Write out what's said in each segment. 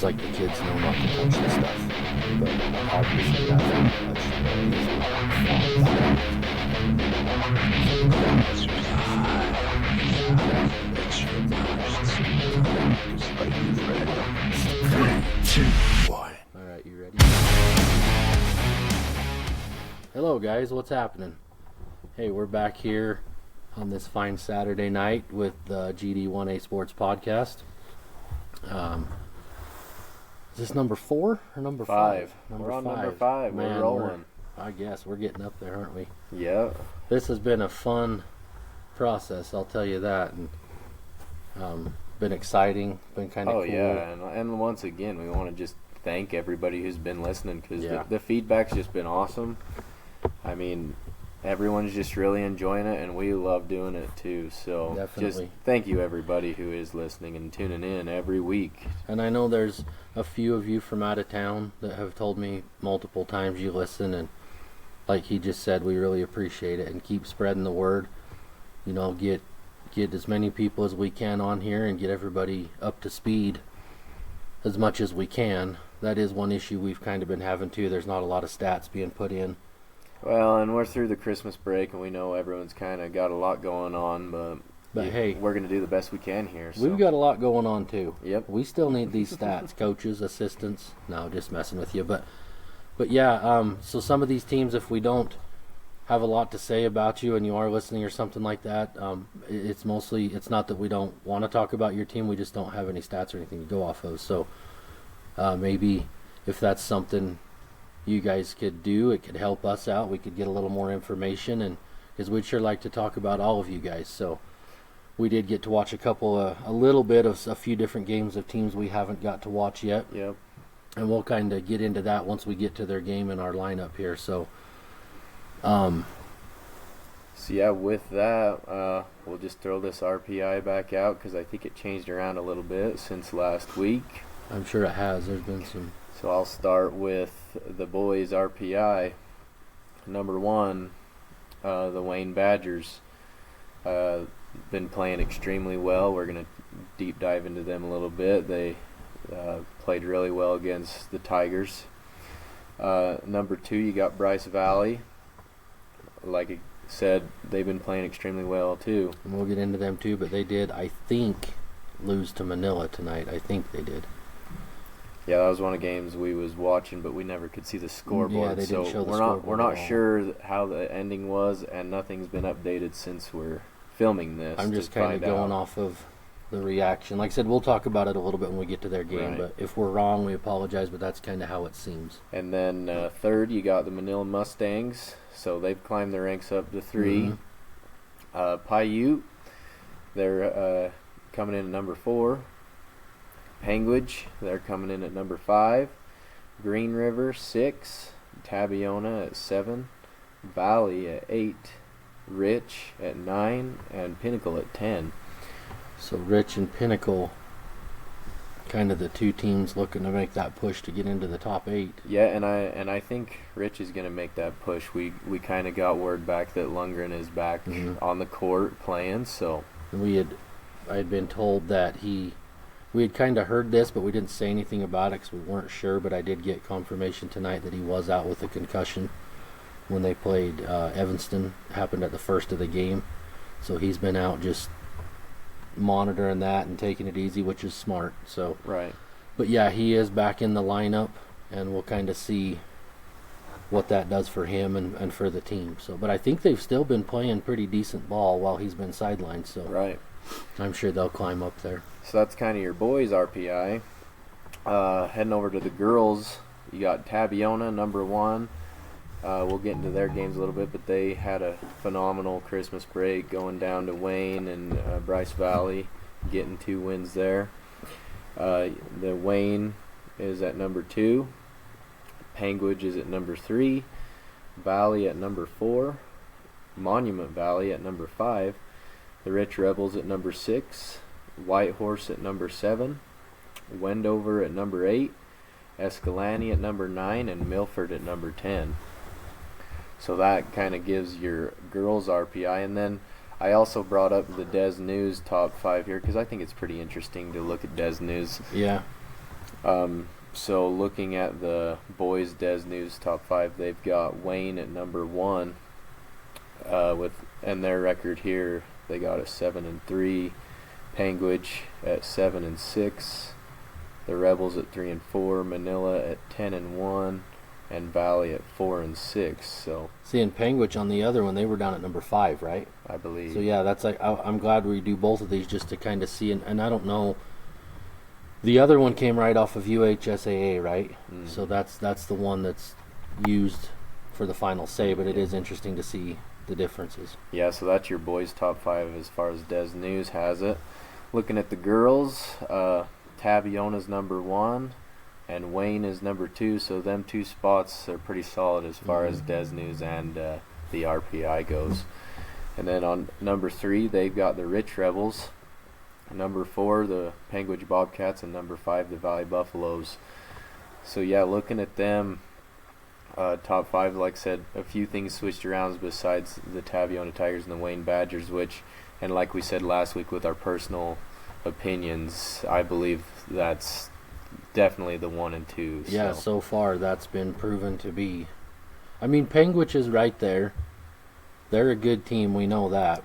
seems like the kids know not to touch the stuff, but obviously that's All right, you ready? Hello guys, what's happening? Hey, we're back here on this fine Saturday night with the GD1A Sports Podcast. Is this number 4 or number 5? We're on number 5. Man, we're rolling. I guess we're getting up there, aren't we? Yeah. This has been a fun process, I'll tell you that, and been exciting, been kind of cool. Oh yeah, and once again, we want to just thank everybody who's been listening because the feedback's just been awesome. I mean, everyone's just really enjoying it, and we love doing it too. So definitely. Just thank you everybody who is listening and tuning in every week. And I know there's a few of you from out of town that have told me multiple times you listen, and like he just said, we really appreciate it, and keep spreading the word. You know, get as many people as we can on here and get everybody up to speed as much as we can. That is one issue we've kind of been having too. There's not a lot of stats being put in. Well, and we're through the Christmas break, and we know everyone's kind of got a lot going on, but hey, we're going to do the best we can here. So. We've got a lot going on too. Yep. We still need these stats, coaches, assistants. No, just messing with you. But yeah, so some of these teams, if we don't have a lot to say about you and you are listening or something like that, it's not that we don't want to talk about your team, we just don't have any stats or anything to go off of. So maybe if that's something you guys could do, it could help us out. We could get a little more information, and because we'd sure like to talk about all of you guys. So we did get to watch a little bit of a few different games of teams we haven't got to watch yet. Yep. And we'll kind of get into that once we get to their game in our lineup here. So yeah, with that, we'll just throw this RPI back out because I think it changed around a little bit since last week. I'm sure it has. There's been some. So I'll start with the boys' RPI. Number 1, the Wayne Badgers. Been playing extremely well. We're going to deep dive into them a little bit. They played really well against the Tigers. Number 2, you got Bryce Valley. Like I said, they've been playing extremely well too. And we'll get into them too, but they did, I think, lose to Manila tonight. I think they did. Yeah, that was one of the games we was watching, but we never could see the scoreboard. Yeah, they didn't show the scoreboard. We're not at all. Sure how the ending was, and nothing's been updated since we're filming this. I'm just kind of going off of the reaction. Like I said, we'll talk about it a little bit when we get to their game, Right. But if we're wrong, we apologize, but that's kind of how it seems. And then 3rd, you got the Manila Mustangs, so they've climbed their ranks up to 3. Mm-hmm. Paiute, they're coming in at number 4. Panguage, they're coming in at number 5. Green River, 6. Taviona at 7. Valley at 8. Rich at 9. And Pinnacle at 10. So Rich and Pinnacle, kind of the two teams looking to make that push to get into the top 8. Yeah, and I think Rich is going to make that push. We kind of got word back that Lundgren is back on the court playing. So I had been told that we had kind of heard this, but we didn't say anything about it because we weren't sure. But I did get confirmation tonight that he was out with a concussion when they played Evanston. It happened at the first of the game, so he's been out just monitoring that and taking it easy, which is smart. So right. But yeah, he is back in the lineup, and we'll kind of see what that does for him and for the team. So, but I think they've still been playing pretty decent ball while he's been sidelined. So right. I'm sure they'll climb up there. So that's kind of your boys' RPI. Heading over to the girls, you got Taviona, number 1. We'll get into their games a little bit, but they had a phenomenal Christmas break going down to Wayne and Bryce Valley, getting 2 wins there. The Wayne is at number 2. Panguage is at number 3. Valley at number 4. Monument Valley at number 5. The Rich Rebels at number 6. White Horse at number 7. Wendover at number 8. Escalante at number 9. And Milford at number 10. So that kind of gives your girls' RPI. And then I also brought up the Des News top 5 here because I think it's pretty interesting to look at Des News. Yeah. So looking at the boys Des News top 5, they've got Wayne at number 1. And their record here, they got a 7-3. Panguitch at 7-6. The Rebels at 3-4. Manila at 10-1. And Valley at 4-6. So See, and Panguitch on the other one, they were down at number 5, right? I believe. So yeah, that's like I'm glad we do both of these just to kind of see, and I don't know. The other one came right off of UHSAA, right? Mm. So that's the one that's used for the final say, but it is interesting to see the differences. Yeah, so that's your boys' top 5 as far as Des News has it. Looking at the girls, Taviona's number 1, and Wayne is number 2. So them 2 spots are pretty solid as far as Des News and the RPI goes. And then on number 3, they've got the Rich Rebels. Number 4, the Panguitch Bobcats, and number 5, the Valley Buffaloes. So yeah, looking at them, top 5, like I said, a few things switched around besides the Taviona Tigers and the Wayne Badgers, which, and like we said last week with our personal opinions, I believe that's definitely the 1 and 2. Yeah, so far that's been proven to be. I mean, Panguitch is right there. They're a good team, we know that.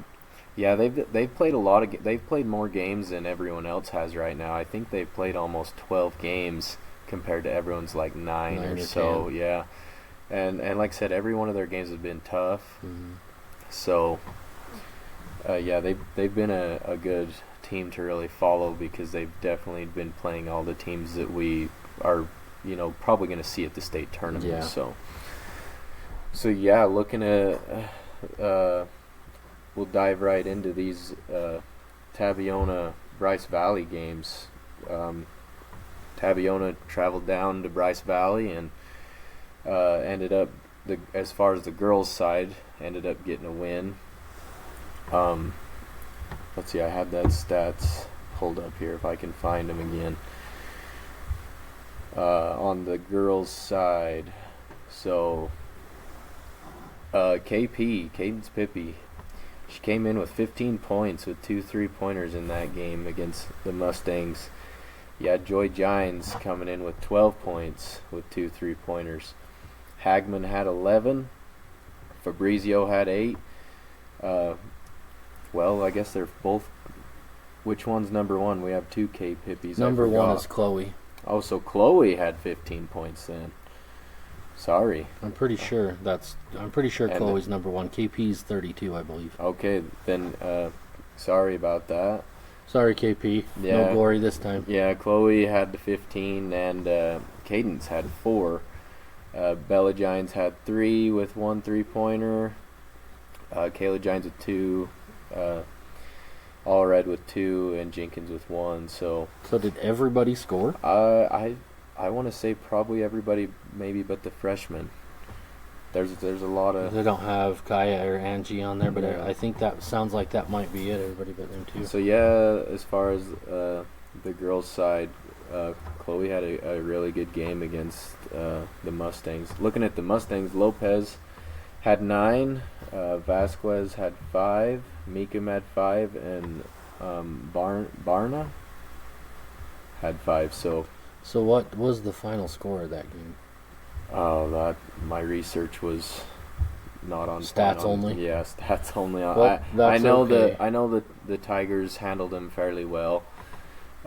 Yeah, they've played a lot of they've played more games than everyone else has right now. I think they've played almost 12 games compared to everyone's like 9 or so. 10. Yeah, and like I said, every one of their games has been tough. Mm-hmm. So yeah, they've been a good team to really follow because they've definitely been playing all the teams that we are probably going to see at the state tournament. Yeah. So yeah, looking at. We'll dive right into these Taviona Bryce Valley games. Taviona traveled down to Bryce Valley and ended up, as far as the girls' side, ended up getting a win. Let's see, I had that stats pulled up here if I can find them again. On the girls' side, so Cadence Pippi, she came in with 15 points with 2 3-pointers in that game against the Mustangs. You had Joy Gines coming in with 12 points with 2 3-pointers. Hagman had 11. Fabrizio had 8. Well, I guess they're both. Which one's number 1? We have 2 K Pippies. Number 1 is Chloe. Oh, so Chloe had 15 points then. Sorry. I'm pretty sure Chloe's number 1. KP's 32, I believe. Okay, then sorry about that. Sorry, KP. Yeah. No glory this time. Yeah, Chloe had the 15 and Cadence had 4. Bella Gines had 3 with 1 3-pointer. Kayla Gines with 2. Allred with 2 and Jenkins with 1. So did everybody score? I want to say probably everybody, maybe but the freshmen. There's a lot of. They don't have Kaya or Angie on there, but Yeah. I think that sounds like that might be it. Everybody but them too. So yeah, as far as the girls' side, Chloe had a really good game against the Mustangs. Looking at the Mustangs, Lopez had 9, Vasquez had 5, Meekum had 5, and Barna had 5. So what was the final score of that game? That my research was not on Stats only? Yeah, stats only. Well, I know okay. I know that the Tigers handled them fairly well,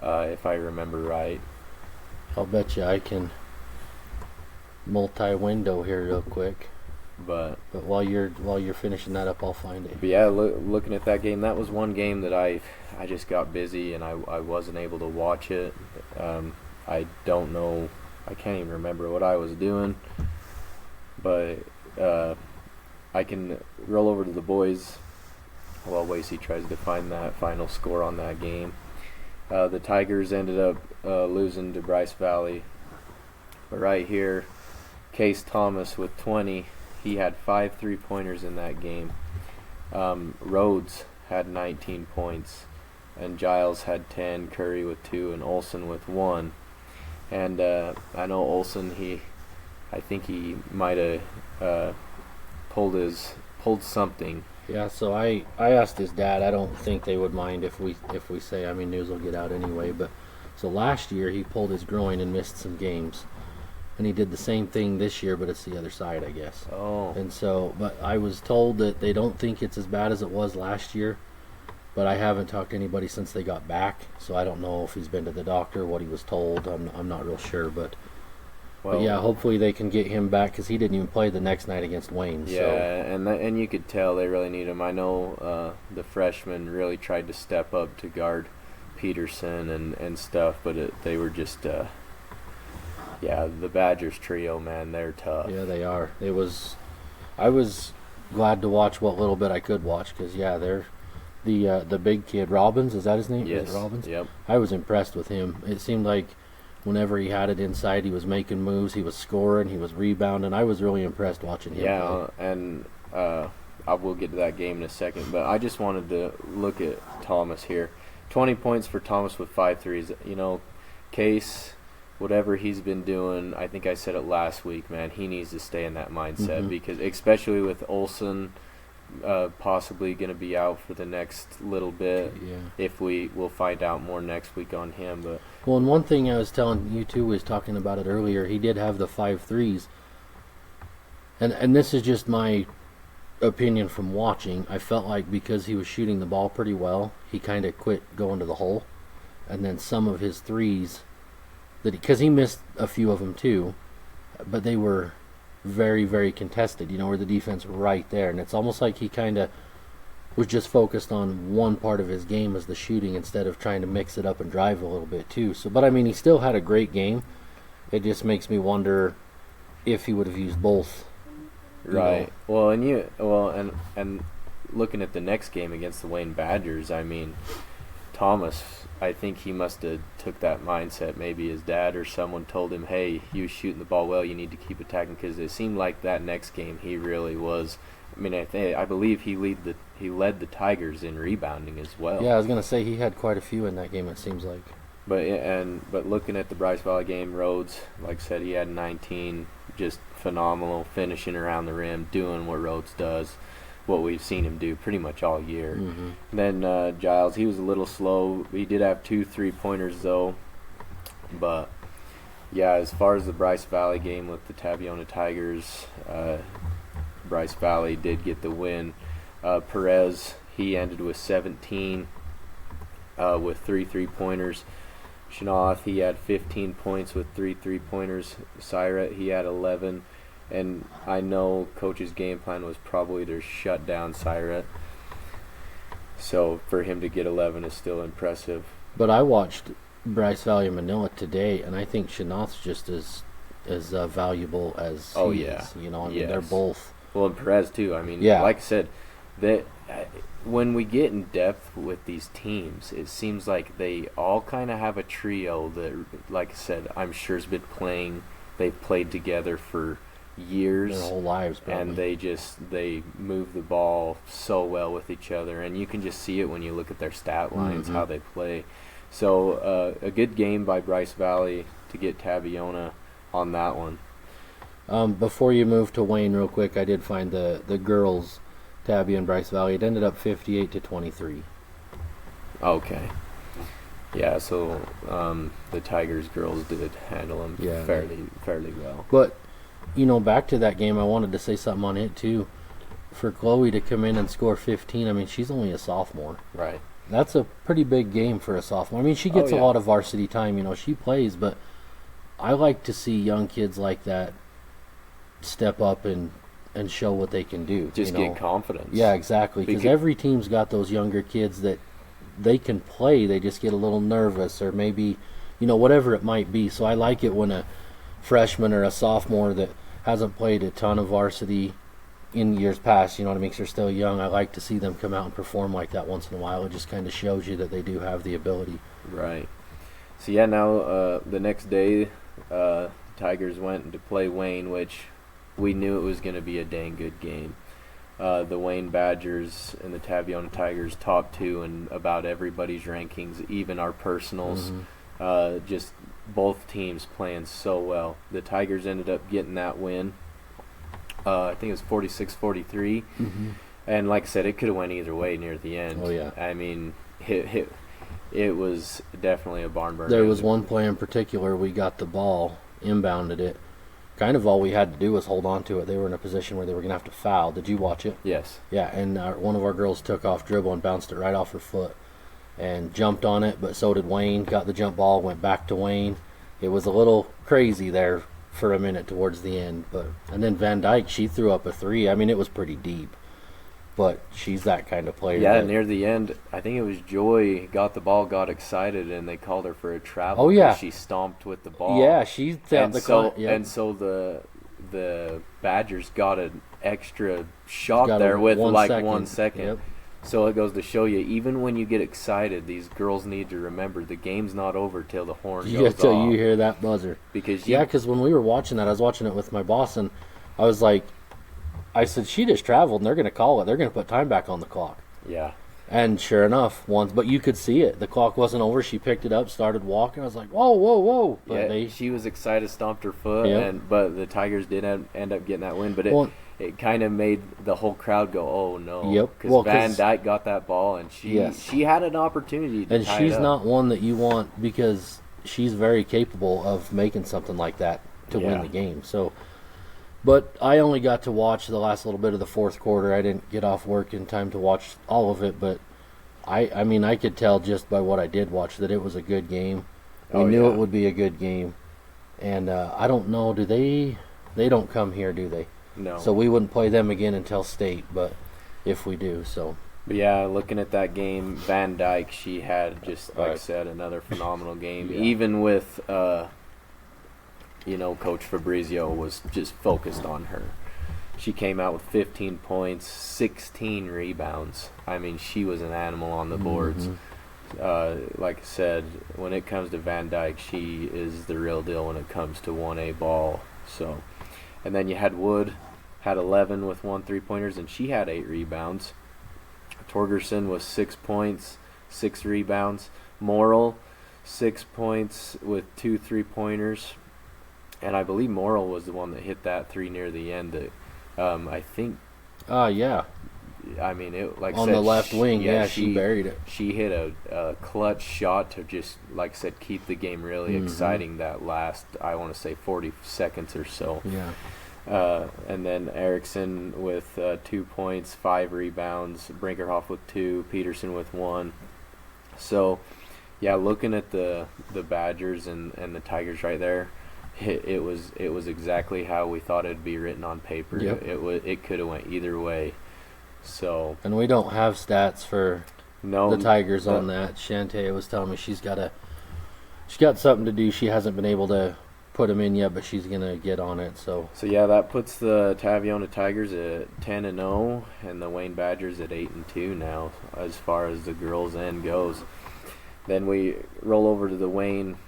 if I remember right. I'll bet you I can multi-window here real quick. But while you're finishing that up, I'll find it. But yeah, looking at that game, that was one game that I just got busy and I wasn't able to watch it. I don't know. I can't even remember what I was doing. But I can roll over to the boys while Wacey tries to find that final score on that game. The Tigers ended up losing to Bryce Valley. But right here, Case Thomas with 20. He had 5 3-pointers in that game. Rhodes had 19 points. And Giles had 10, Curry with 2, and Olsen with 1. And I know Olsen, I think he might have pulled something. Yeah, so I asked his dad. I don't think they would mind if we say. I mean, news will get out anyway. But So last year he pulled his groin and missed some games. And he did the same thing this year, but it's the other side, I guess. Oh. And so, but I was told that they don't think it's as bad as it was last year. But I haven't talked to anybody since they got back, so I don't know if he's been to the doctor, what he was told. I'm not real sure, but yeah, hopefully they can get him back because he didn't even play the next night against Wayne. Yeah, so. And you could tell they really need him. I know the freshman really tried to step up to guard Peterson and stuff, but they were just the Badgers trio, man, they're tough. Yeah, they are. I was glad to watch what little bit I could watch because they're. The big kid, Robbins, is that his name? Yes. Is it Robbins? Yep. I was impressed with him. It seemed like whenever he had it inside, he was making moves, he was scoring, he was rebounding. I was really impressed watching him play. And I will get to that game in a second, but I just wanted to look at Thomas here. 20 points for Thomas with 5 threes. You know, Case, whatever he's been doing, I think I said it last week, man, he needs to stay in that mindset because especially with Olsen possibly going to be out for the next little bit. If we'll find out more next week on him. But and one thing I was telling you too was talking about it earlier. He did have the 5 threes, and this is just my opinion from watching. I felt like because he was shooting the ball pretty well, he kind of quit going to the hole, and then some of his threes because he missed a few of them too, but they were very, very contested, where the defense right there. And it's almost like he kind of was just focused on one part of his game as the shooting instead of trying to mix it up and drive a little bit too. So, but I mean, he still had a great game. It just makes me wonder if he would have used both. Right. Well, and looking at the next game against the Wayne Badgers, I mean, Thomas, I think he must have took that mindset. Maybe his dad or someone told him, hey, you shooting the ball well, you need to keep attacking, because it seemed like that next game he really was. I mean, I believe he led the Tigers in rebounding as well. Yeah, I was going to say he had quite a few in that game, it seems like. But looking at the Bryce Valley game, Rhodes, like I said, he had 19, just phenomenal, finishing around the rim, doing what Rhodes does, what we've seen him do pretty much all year. And then Giles, he was a little slow. He did have 2 3-pointers though. But yeah, as far as the Bryce Valley game with the Taviona Tigers, Bryce Valley did get the win. Perez, he ended with 17 with 3 3-pointers. Shanoff, he had 15 points with 3 3-pointers. Syra, he had 11. And I know Coach's game plan was probably to shut down Syra. So for him to get 11 is still impressive. But I watched Bryce Valley and Manila today, and I think Shanoff's just as valuable as he is. I mean, they're both. Well, and Perez too. I mean, like I said, that when we get in depth with these teams, it seems like they all kind of have a trio that, like I said, I'm sure has been playing. They've played together for years, their whole lives, probably. And they move the ball so well with each other, and you can just see it when you look at their stat lines, how they play. So a good game by Bryce Valley to get Taviona on that one. Before you move to Wayne real quick, I did find the girls, Tabby and Bryce Valley. It ended up 58-23. Okay. Yeah, so the Tigers girls did handle them fairly well. But back to that game, I wanted to say something on it too. For Chloe to come in and score 15, I mean, she's only a sophomore. Right. That's a pretty big game for a sophomore. I mean, she gets a lot of varsity time, she plays, but I like to see young kids like that step up and show what they can do. Just get confidence. Yeah, exactly. Because every team's got those younger kids that they can play, they just get a little nervous or maybe, whatever it might be. So I like it when a freshman or a sophomore that hasn't played a ton of varsity in years past, because they're still young, I like to see them come out and perform like that once in a while. It just kind of shows you that they do have the ability. Right. So yeah, now the next day, Tigers went to play Wayne, which we knew it was going to be a dang good game. The Wayne Badgers and the Taviona Tigers top 2 in about everybody's rankings, even our personals. Just both teams playing so well. The Tigers ended up getting that win. I think it was 46-43. And like I said, it could have went either way near the end. Oh, yeah. I mean, it was definitely a barn burner. There was one play in particular, we got the ball, inbounded it. Kind of all we had to do was hold on to it. They were in a position where they were going to have to foul. Did you watch it? Yes. Yeah, and one of our girls took off dribble and bounced it right off her foot and jumped on it, but so did Wayne. Got the jump ball, went back to Wayne. It was a little crazy there for a minute towards the end. And then Van Dyke, she threw up a 3. I mean, it was pretty deep. But she's that kind of player. Yeah, near the end, I think it was Joy got the ball, got excited, and they called her for a travel. Oh, yeah. She stomped with the ball. Yeah, she found And so the Badgers got an extra shot there with 1 second. Yep. So it goes to show you, even when you get excited, these girls need to remember the game's not over till the horn goes off. Till you hear that buzzer. Because when we were watching that, I was watching it with my boss, and I was like, I said, she just traveled, and they're going to call it. They're going to put time back on the clock. Yeah. And sure enough, but you could see it. The clock wasn't over. She picked it up, started walking. I was like, whoa, whoa, whoa. But she was excited, stomped her foot, but the Tigers did end up getting that win. But it kind of made the whole crowd go, oh, no. Yep. Because Van Dyke got that ball, and she had an opportunity to tie she's it up. not one that you want, because she's very capable of making something like that to win the game. So, but I only got to watch the last little bit of the fourth quarter. I didn't get off work in time to watch all of it, but I mean, I could tell just by what I did watch that it was a good game. We knew it would be a good game. And I don't know, they don't come here, do they? No. So we wouldn't play them again until state, but if we do, so. But yeah, looking at that game, Van Dyke, she had just, like I said, another phenomenal game. Yeah. Even with, Coach Fabrizio was just focused on her. She came out with 15 points, 16 rebounds. I mean, she was an animal on the boards. Like I said, when it comes to Van Dyke, she is the real deal when it comes to 1A ball. So, and then you had Wood, had 11 with 1 3-pointers, and she had 8 rebounds. Torgerson was 6 points, 6 rebounds. Morrill, 6 points with 2 3-pointers. And I believe Morrill was the one that hit that 3 near the end. That I think. Yeah. I mean, it like on said, the left wing. She buried it. She hit a clutch shot to just, like I said, keep the game really exciting. That last, I want to say, 40 seconds or so. Yeah. And then Erickson with 2 points, 5 rebounds. Brinkerhoff with 2. Peterson with 1. So, yeah, looking at the Badgers and the Tigers right there, it was exactly how we thought it'd be written on paper. Yep. It could have went either way. So, and we don't have stats for the Tigers on that. Shantae was telling me she's got something to do. She hasn't been able to put them in yet, but she's gonna get on it. So yeah, that puts the Taviona Tigers at 10-0 and the Wayne Badgers at 8-2 now, as far as the girls' end goes. Then we roll over to the Wayne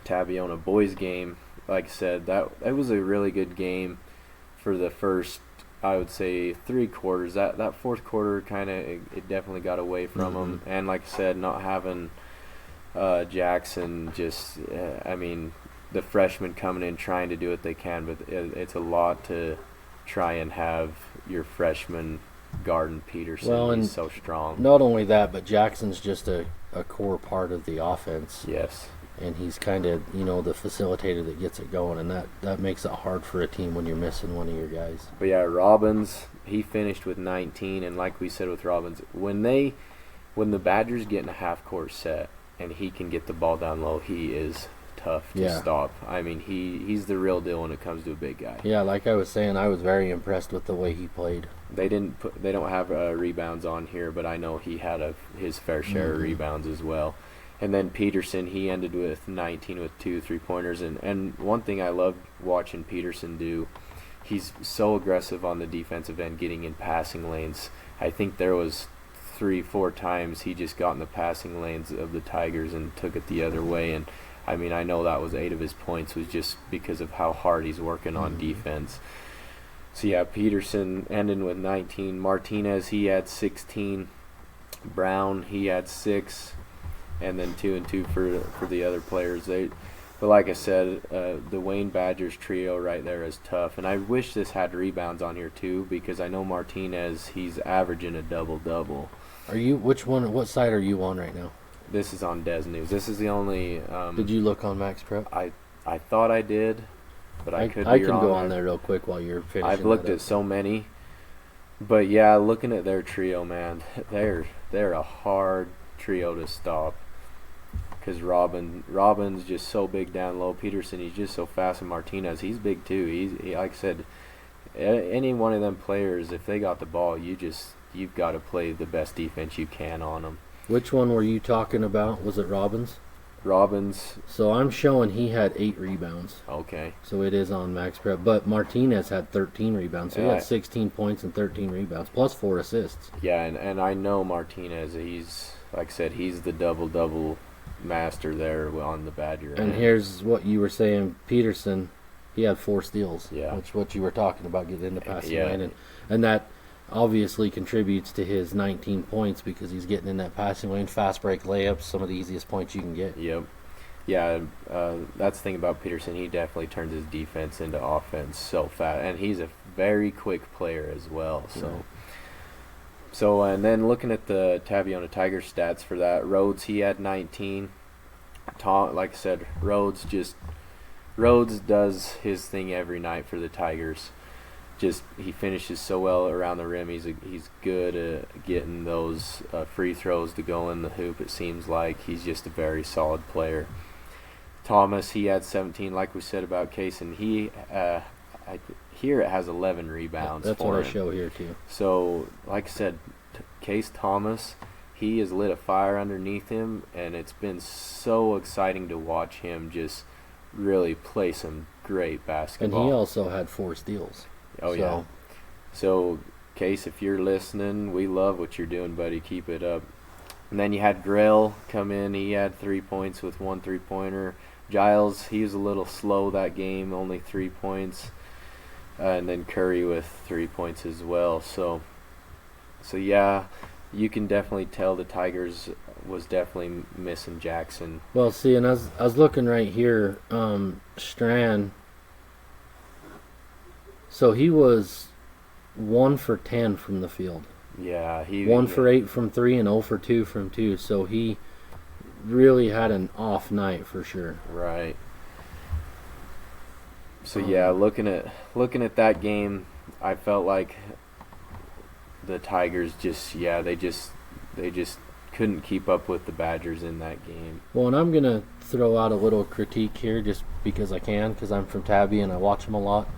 Taviona boys game. Like I said, that was a really good game for the first, I would say, 3 quarters. That fourth quarter kind of it definitely got away from them. And like I said, not having Jackson, just I mean, the freshmen coming in trying to do what they can, but it's a lot to try and have your freshman Garden Peterson. Well, and he's so strong. Not only that, but Jackson's just a core part of the offense. Yes. And he's kind of, the facilitator that gets it going, and that makes it hard for a team when you're missing one of your guys. But yeah, Robbins, he finished with 19, and like we said with Robbins, when the Badgers get in a half-court set and he can get the ball down low, he is tough to stop. I mean, he's the real deal when it comes to a big guy. Yeah, like I was saying, I was very impressed with the way he played. They don't have rebounds on here, but I know he had his fair share of rebounds as well. And then Peterson, he ended with 19 with 2 3-pointers. And one thing I love watching Peterson do, he's so aggressive on the defensive end, getting in passing lanes. I think there was 3-4 times he just got in the passing lanes of the Tigers and took it the other way. And, I mean, I know that was 8 of his points was just because of how hard he's working on defense. So, yeah, Peterson ending with 19. Martinez, he had 16. Brown, he had 6. And then 2 and 2 for the other players. But like I said, the Wayne Badgers trio right there is tough. And I wish this had rebounds on here too, because I know Martinez, he's averaging a double-double. What side are you on right now? This is on Des News. This is the only. Did you look on Max Prep? I thought I did, but I could be I can wrong. go on there real quick while you're finishing. I've looked at so many, but yeah, looking at their trio, man, they're a hard trio to stop. Because Robin's just so big down low. Peterson, he's just so fast, and Martinez, he's big too. He like I said, any one of them players, if they got the ball, you've got to play the best defense you can on them. Which one were you talking about? Was it Robbins? Robbins. So I'm showing he had 8 rebounds. Okay. So it is on Max Prep. But Martinez had 13 rebounds. So he had 16 points and 13 rebounds, plus 4 assists. Yeah, and I know Martinez, he's, like I said, he's the double-double master there on the Badger end. And here's what you were saying, Peterson, he had 4 steals. Yeah. Which what you were talking about, getting into passing Yeah. lane. And that obviously contributes to his 19 points because he's getting in that passing lane, fast break layups, some of the easiest points you can get. Yep. Yeah, that's the thing about Peterson. He definitely turns his defense into offense so fast. And he's a very quick player as well. So, and then looking at the Taviona Tigers stats for that, Rhodes, he had 19. Like I said, Rhodes does his thing every night for the Tigers. He finishes so well around the rim. He's good at getting those free throws to go in the hoop. It seems like he's just a very solid player. Thomas, he had 17, like we said about Case, and here it has 11 rebounds. That's for what him. I show here too. So, like I said, Case Thomas, he has lit a fire underneath him, and it's been so exciting to watch him just really play some great basketball. And he also had 4 steals. Oh, yeah. So, Case, if you're listening, we love what you're doing, buddy. Keep it up. And then you had Grell come in. He had 3 points with 1 3-pointer. Giles, he was a little slow that game, only 3 points. And then Curry with 3 points as well. So yeah, you can definitely tell the Tigers was definitely missing Jackson. Well, see, and I was looking right here, Strand. So he was 1 for 10 from the field. Yeah, 1 for 8 from 3 and 0 for 2 from 2. So he really had an off night for sure. Right. So yeah, looking at that game, I felt like the Tigers they just couldn't keep up with the Badgers in that game. Well, and I'm gonna throw out a little critique here just because I can, because I'm from Tabby and I watch them a lot.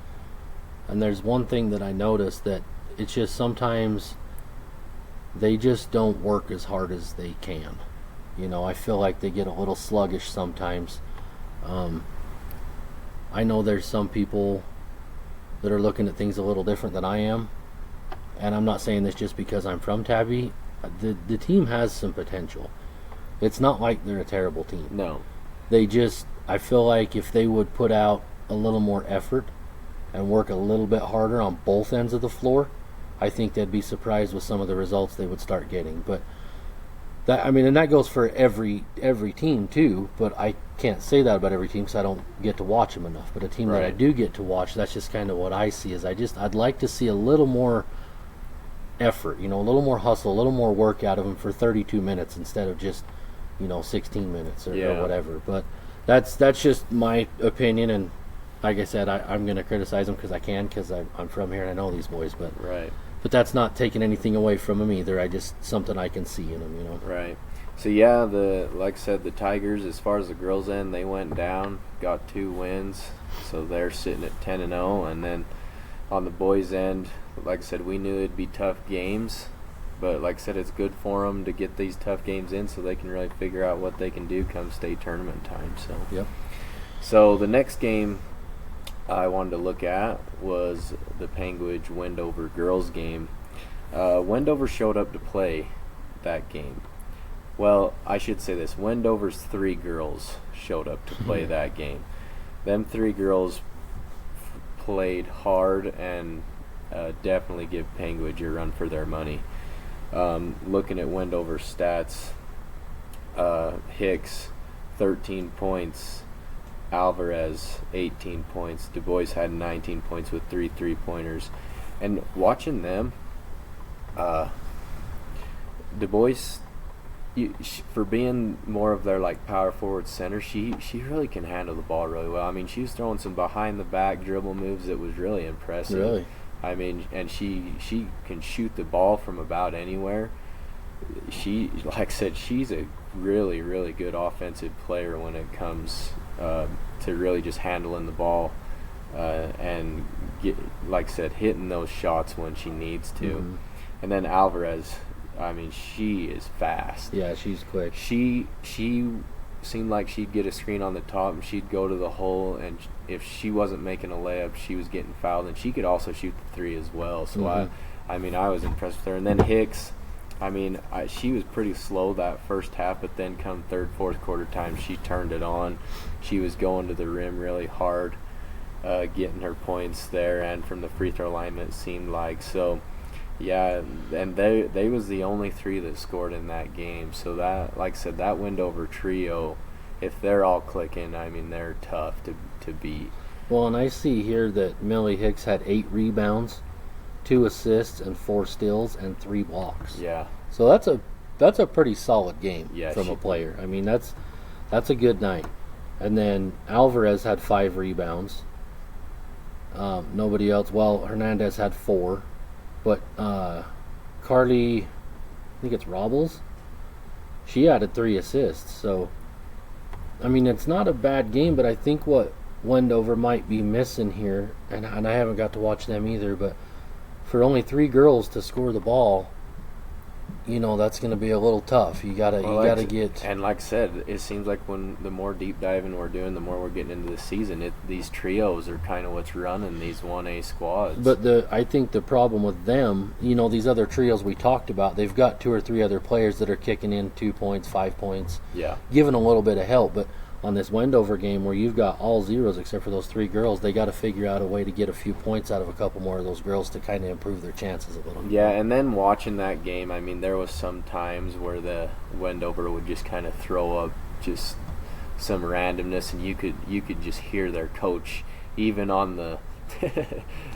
And there's one thing that I noticed, that it's just sometimes they just don't work as hard as they can. You know, I feel like they get a little sluggish sometimes. I know there's some people that are looking at things a little different than I am. And I'm not saying this just because I'm from Tabby. The team has some potential. It's not like they're a terrible team. No. I feel like if they would put out a little more effort and work a little bit harder on both ends of the floor, I think they'd be surprised with some of the results they would start getting. But and that goes for every team too. But I can't say that about every team because I don't get to watch them enough. But a team that I do get to watch, that's just kind of what I see. I'd like to see a little more effort, a little more hustle, a little more work out of them for 32 minutes instead of just 16 minutes or whatever. But that's just my opinion, and like I said, I'm going to criticize them because I can, because I'm from here and I know these boys. But that's not taking anything away from them either. Something I can see in them, Right. So yeah, like I said, the Tigers, as far as the girls' end, they went down, got 2 wins, so they're sitting at 10-0, and then on the boys' end, like I said, we knew it'd be tough games, but like I said, it's good for them to get these tough games in so they can really figure out what they can do come state tournament time. So the next game I wanted to look at was the Panguitch Wendover girls game. Wendover showed up to play that game. Well, I should say this. Wendover's 3 girls showed up to play that game. Them 3 girls played hard and definitely give Panguitch a run for their money. Looking at Wendover's stats, Hicks, 13 points. Alvarez, 18 points. Du Bois had 19 points with 3 3-pointers. And watching them, Du Bois, for being more of their like power forward center, she really can handle the ball really well. I mean, she was throwing some behind the back dribble moves that was really impressive. Really? I mean, and she can shoot the ball from about anywhere. She, like I said, she's a really, really good offensive player when it comes to really just handling the ball and like I said, hitting those shots when she needs to. Mm-hmm. And then Alvarez, I mean, she is fast. Yeah, she's quick. She seemed like she'd get a screen on the top and she'd go to the hole, and if she wasn't making a layup, she was getting fouled, and she could also shoot the three as well. So I mean, I was impressed with her. And then Hicks, I mean, she was pretty slow that first half, but then come third, fourth quarter time, she turned it on. She was going to the rim really hard, getting her points there and from the free throw line, it seemed like. So yeah, and they was the only three that scored in that game. So that, like I said, that Wendover trio, if they're all clicking, I mean, they're tough to beat. Well, and I see here that Millie Hicks had 8 rebounds, 2 assists, and 4 steals, and 3 blocks. Yeah. So that's a pretty solid game from a player. I mean, that's a good night. And then Alvarez had 5 rebounds. Nobody else. Well, Hernandez had 4. But Carly, I think it's Robles, she added 3 assists. So, I mean, it's not a bad game, but I think what Wendover might be missing here, and I haven't got to watch them either, but for only 3 girls to score the ball, you know, that's going to be a little tough. You gotta get. And like I said, it seems like when the more deep diving we're doing, the more we're getting into the season. These trios are kind of what's running these 1A squads. But I think the problem with them, you know, these other trios we talked about, they've got 2 or 3 other players that are kicking in 2 points, 5 points, giving a little bit of help. But on this Wendover game where you've got all zeros except for those 3 girls, they got to figure out a way to get a few points out of a couple more of those girls to kind of improve their chances a little bit. Yeah, and then watching that game, I mean, there was some times where the Wendover would just kind of throw up just some randomness, and you could just hear their coach even on the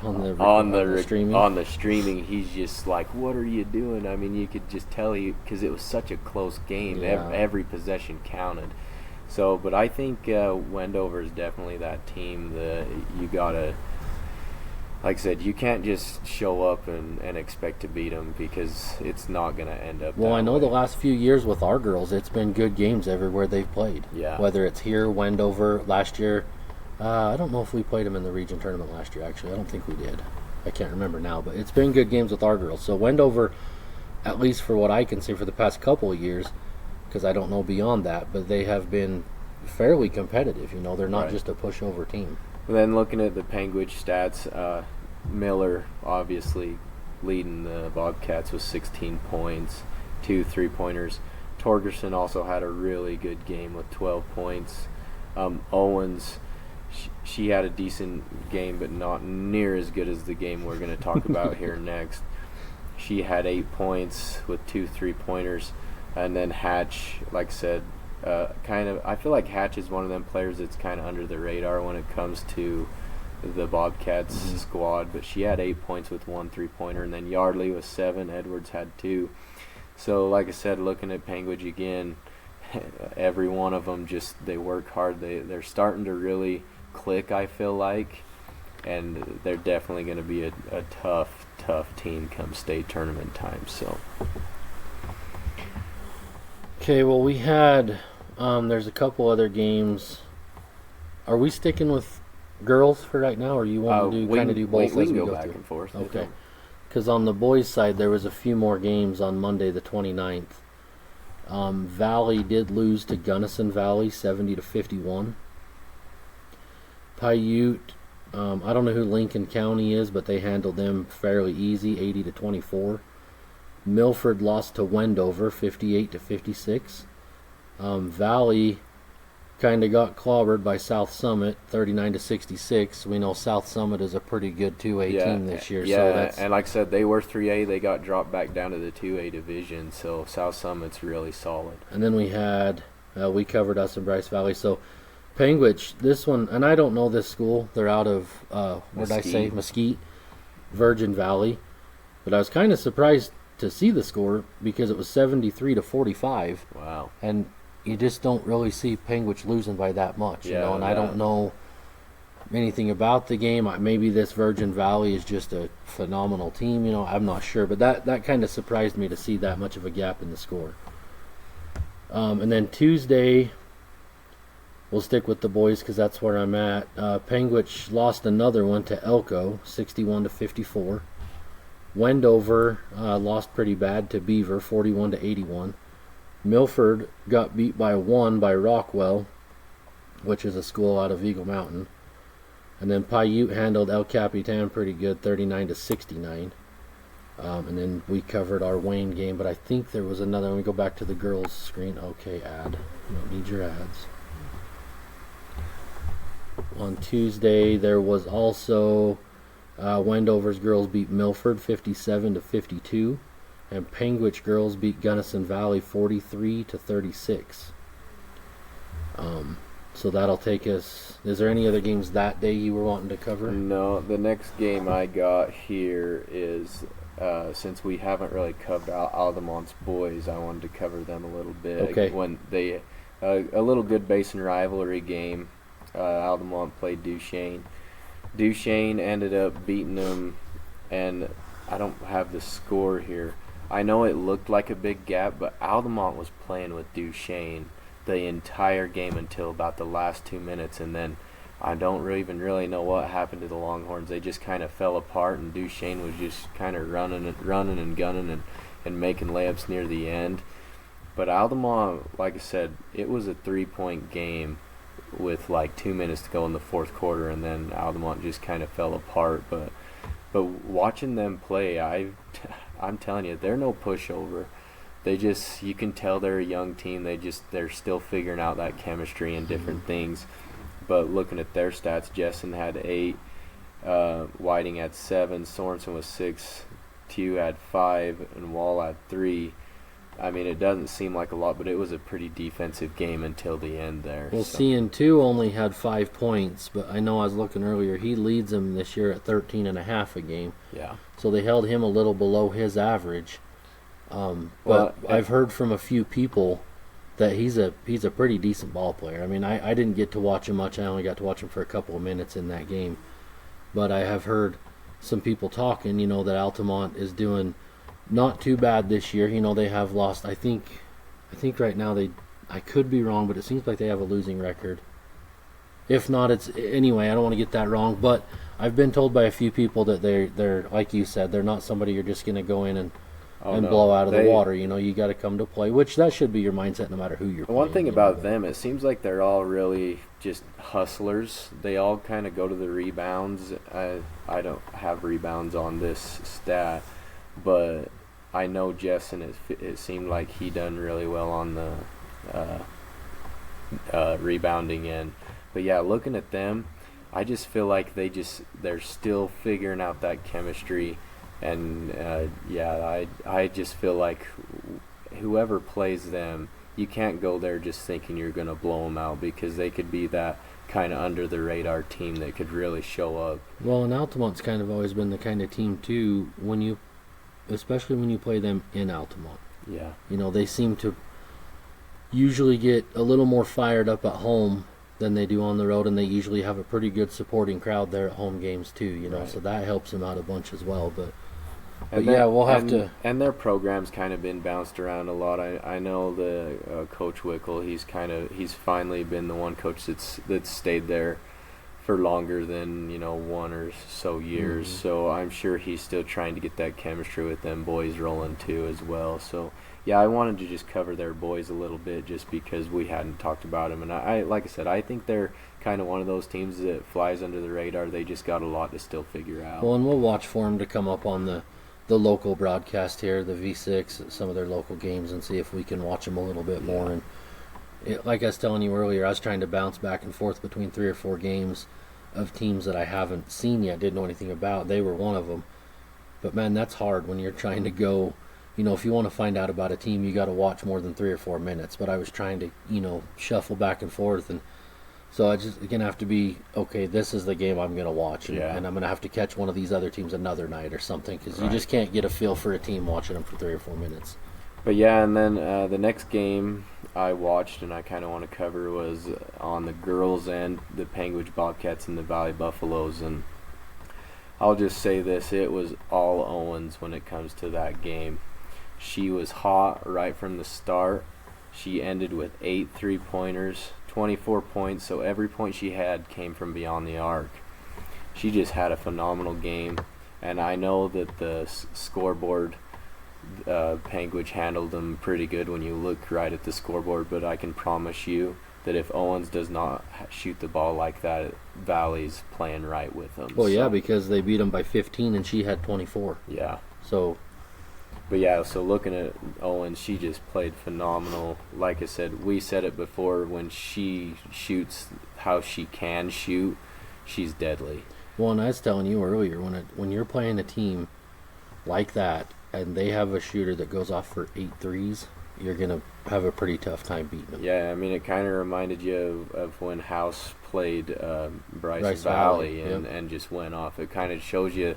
on the streaming. He's just like, "What are you doing?" I mean, you could just tell because it was such a close game. Yeah. Every possession counted. So, but I think Wendover is definitely that team that you gotta, like I said, you can't just show up and expect to beat them, because it's not gonna end up. Well, that I know way. the last few years with our girls, it's been good games everywhere they've played. Yeah. Whether it's here, Wendover, last year. I don't know if we played them in the region tournament last year, actually. I don't think we did. I can't remember now, but it's been good games with our girls. So Wendover, at least for what I can see for the past couple of years, because I don't know beyond that, but they have been fairly competitive. You know, they're not just a pushover team. And then looking at the Panguitch stats, Miller obviously leading the Bobcats with 16 points, 2 3-pointers. Torgerson also had a really good game with 12 points. Owens, she had a decent game, but not near as good as the game we're going to talk about here next. She had 8 points with 2 3-pointers. And then Hatch, like I said, I feel like Hatch is one of them players that's kind of under the radar when it comes to the Bobcats squad, but she had 8 points with 1 3-pointer, and then Yardley with 7, Edwards had 2. So like I said, looking at Panguitch again, every one of them they work hard. They're starting to really click, I feel like, and they're definitely going to be a tough team come state tournament time. So. Okay, well, we had, there's a couple other games. Are we sticking with girls for right now, or you want to do both? We can go back and forth. Okay. Because on the boys' side, there was a few more games on Monday the 29th. Valley did lose to Gunnison Valley 70-51. Paiute, I don't know who Lincoln County is, but they handled them fairly easy, 80-24. Milford lost to Wendover 58-56. Valley kind of got clobbered by South Summit 39-66. We know South Summit is a pretty good 2A team this year. Yeah, so and like I said, they were 3A. They got dropped back down to the 2A division, so South Summit's really solid. And then we had, we covered us in Bryce Valley. So Panguitch, this one, and I don't know this school. They're out of, Mesquite, Virgin Valley. But I was kind of surprised to see the score because it was 73-45. Wow. And you just don't really see Penguich losing by that much, you know. And I don't know anything about the game. Maybe this Virgin Valley is just a phenomenal team, you know. I'm not sure, but that kind of surprised me to see that much of a gap in the score. And then Tuesday, we'll stick with the boys because that's where I'm at. Penguich lost another one to Elko, 61-54. Wendover lost pretty bad to Beaver, 41-81. Milford got beat by 1 by Rockwell, which is a school out of Eagle Mountain. And then Paiute handled El Capitan pretty good, 39-69. And then we covered our Wayne game, but I think there was another. Let me go back to the girls' screen. Okay, ad. You don't need your ads. On Tuesday, there was also Wendover's girls beat Milford 57-52, and Penguich girls beat Gunnison Valley 43-36. So that'll take us. Is there any other games that day you were wanting to cover? No, the next game I got here is, since we haven't really covered Altamont's boys, I wanted to cover them a little bit. Okay. When they, a little good basin rivalry game, Altamont played Duchesne. Duchesne ended up beating them, and I don't have the score here. I know it looked like a big gap, but Altamont was playing with Duchesne the entire game until about the last 2 minutes, and then I don't even really know what happened to the Longhorns. They just kind of fell apart, and Duchesne was just kind of running and gunning and making layups near the end. But Altamont, like I said, it was a 3-point game with like 2 minutes to go in the fourth quarter, and then Altamont just kind of fell apart. But watching them play, I'm telling you, they're no pushover. They just, you can tell they're a young team. They're still figuring out that chemistry and different things. But looking at their stats, Jessen had 8, Whiting had 7, Sorensen was 6, Tew had 5, and Wall had 3. I mean, it doesn't seem like a lot, but it was a pretty defensive game until the end there. Well, CN2 only had 5 points, but I know I was looking earlier, he leads them this year at 13.5 a game. Yeah. So they held him a little below his average. But I've heard from a few people that he's a pretty decent ball player. I mean, I didn't get to watch him much. I only got to watch him for a couple of minutes in that game. But I have heard some people talking, you know, that Altamont is doing not too bad this year. You know, they have lost, I think right now I could be wrong, but it seems like they have a losing record. If not, anyway, I don't want to get that wrong, but I've been told by a few people that they're like you said, they're not somebody you're just going to go in and blow out of the water. You know, you got to come to play, which that should be your mindset no matter who you're playing. One thing about them, it seems like they're all really just hustlers. They all kind of go to the rebounds. I don't have rebounds on this stat, but I know Jessen, it seemed like he done really well on the rebounding end. But yeah, looking at them, I just feel like they're still figuring out that chemistry. And I just feel like whoever plays them, you can't go there just thinking you're going to blow them out, because they could be that kind of under the radar team that could really show up. Well, and Altamont's kind of always been the kind of team too, especially when you play them in Altamont. Yeah. You know, they seem to usually get a little more fired up at home than they do on the road, and they usually have a pretty good supporting crowd there at home games too, you know, right. So that helps them out a bunch as well. But yeah, we'll have to. And their program's kind of been bounced around a lot. I know the Coach Wickel. He's finally been the one coach that's stayed there for longer than 1 or so years. Mm-hmm. So I'm sure he's still trying to get that chemistry with them boys rolling too as well. So yeah, I wanted to just cover their boys a little bit just because we hadn't talked about them. And I like I said, I think they're kind of one of those teams that flies under the radar. They just got a lot to still figure out. Well, and we'll watch for them to come up on the local broadcast here, the V6, some of their local games, and see if we can watch them a little bit more. And like I was telling you earlier, I was trying to bounce back and forth between 3 or 4 games of teams that I haven't seen yet, didn't know anything about. They were one of them. But man, that's hard when you're trying to go. If you want to find out about a team, you got to watch more than 3 or 4 minutes. But I was trying to, shuffle back and forth, and So I just going to have to be, okay, this is the game I'm going to watch. And, Yeah. and I'm going to have to catch one of these other teams another night or something because you Right. just can't get a feel for a team watching them for 3 or 4 minutes. But yeah, and then the next game I watched and I kind of want to cover was on the girls' end, the Panguitch Bobcats and the Valley Buffaloes. And I'll just say this, it was all Owens when it comes to that game. She was hot right from the start. She ended with 8 3-pointers, 24 points, so every point she had came from beyond the arc. She just had a phenomenal game, and I know that the scoreboard, Panguitch handled them pretty good when you look right at the scoreboard, but I can promise you that if Owens does not shoot the ball like that, Valley's playing right with them. Well, yeah, because they beat them by 15 and she had 24. Yeah. So, But yeah, so looking at Owens, she just played phenomenal. Like I said, we said it before, when she shoots how she can shoot, she's deadly. well, and I was telling you earlier, when you're playing a team like that and they have a shooter that goes off for 8 threes, you're going to have a pretty tough time beating them. Yeah, I mean, it kind of reminded you of when House played Bryce Valley, Valley and just went off. It kind of shows you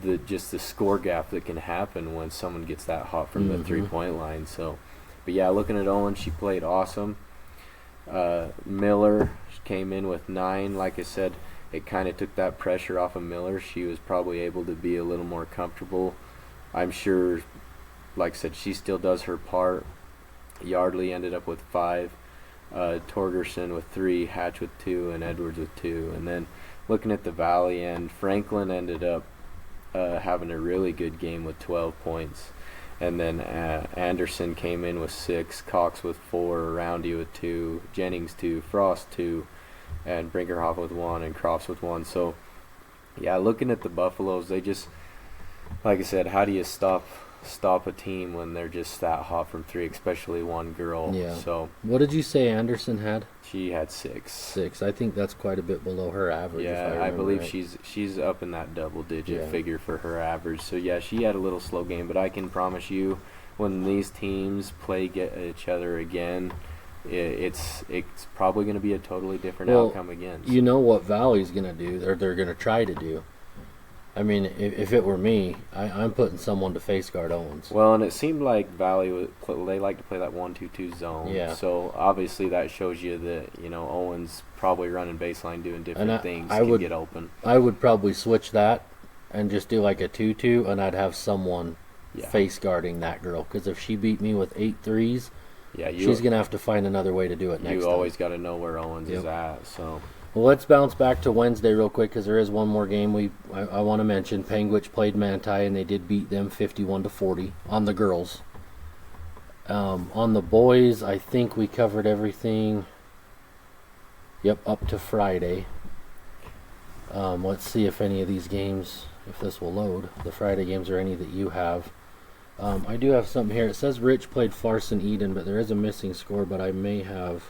the score gap that can happen when someone gets that hot from the Mhm. 3-point line. So, but yeah, looking at Owen, she played awesome. Miller came in with 9. Like I said, it kind of took that pressure off of Miller. She was probably able to be a little more comfortable. I'm sure, like I said, she still does her part. Yardley ended up with 5. Torgerson with 3, Hatch with 2, and Edwards with 2. And then looking at the Valley end, Franklin ended up having a really good game with 12 points. And then Anderson came in with 6, Cox with 4, Roundy with 2, Jennings 2, Frost 2, and Brinkerhoff with 1, and Crofts with 1. So, yeah, looking at the Buffaloes, they just, like I said, how do you stop a team when they're just that hot from 3, especially one girl? Yeah. So What did you say Anderson had? she had 6. 6. I think that's quite a bit below her average. if Yeah, I remember believe right. she's up in that double-digit Yeah. figure for her average. So yeah, she had a little slow game, but I can promise you, when these teams play each other again, it's probably going to be a totally different outcome again. You know what Valley's going to do, or they're going to try to do. I mean, if it were me, I'm putting someone to face guard Owens. Well, and it seemed like Valley they like to play that 1-2-2 zone. Yeah. So obviously that shows you that Owens probably running baseline, doing different things to get open. I would probably switch that and just do like a 2-2, and I'd have someone face guarding that girl. Because if she beat me with 8 threes, she's going to have to find another way to do it next time. You always got to know where Owens is at. So. Well, let's bounce back to Wednesday real quick because there is one more game I want to mention. Panguitch played Manti, and they did beat them 51-40 on the girls. On the boys, I think we covered everything. Yep, up to Friday. Let's see if any of these games, if this will load, the Friday games or any that you have. I do have something here. It says Rich played Farson Eden, but there is a missing score, but I may have...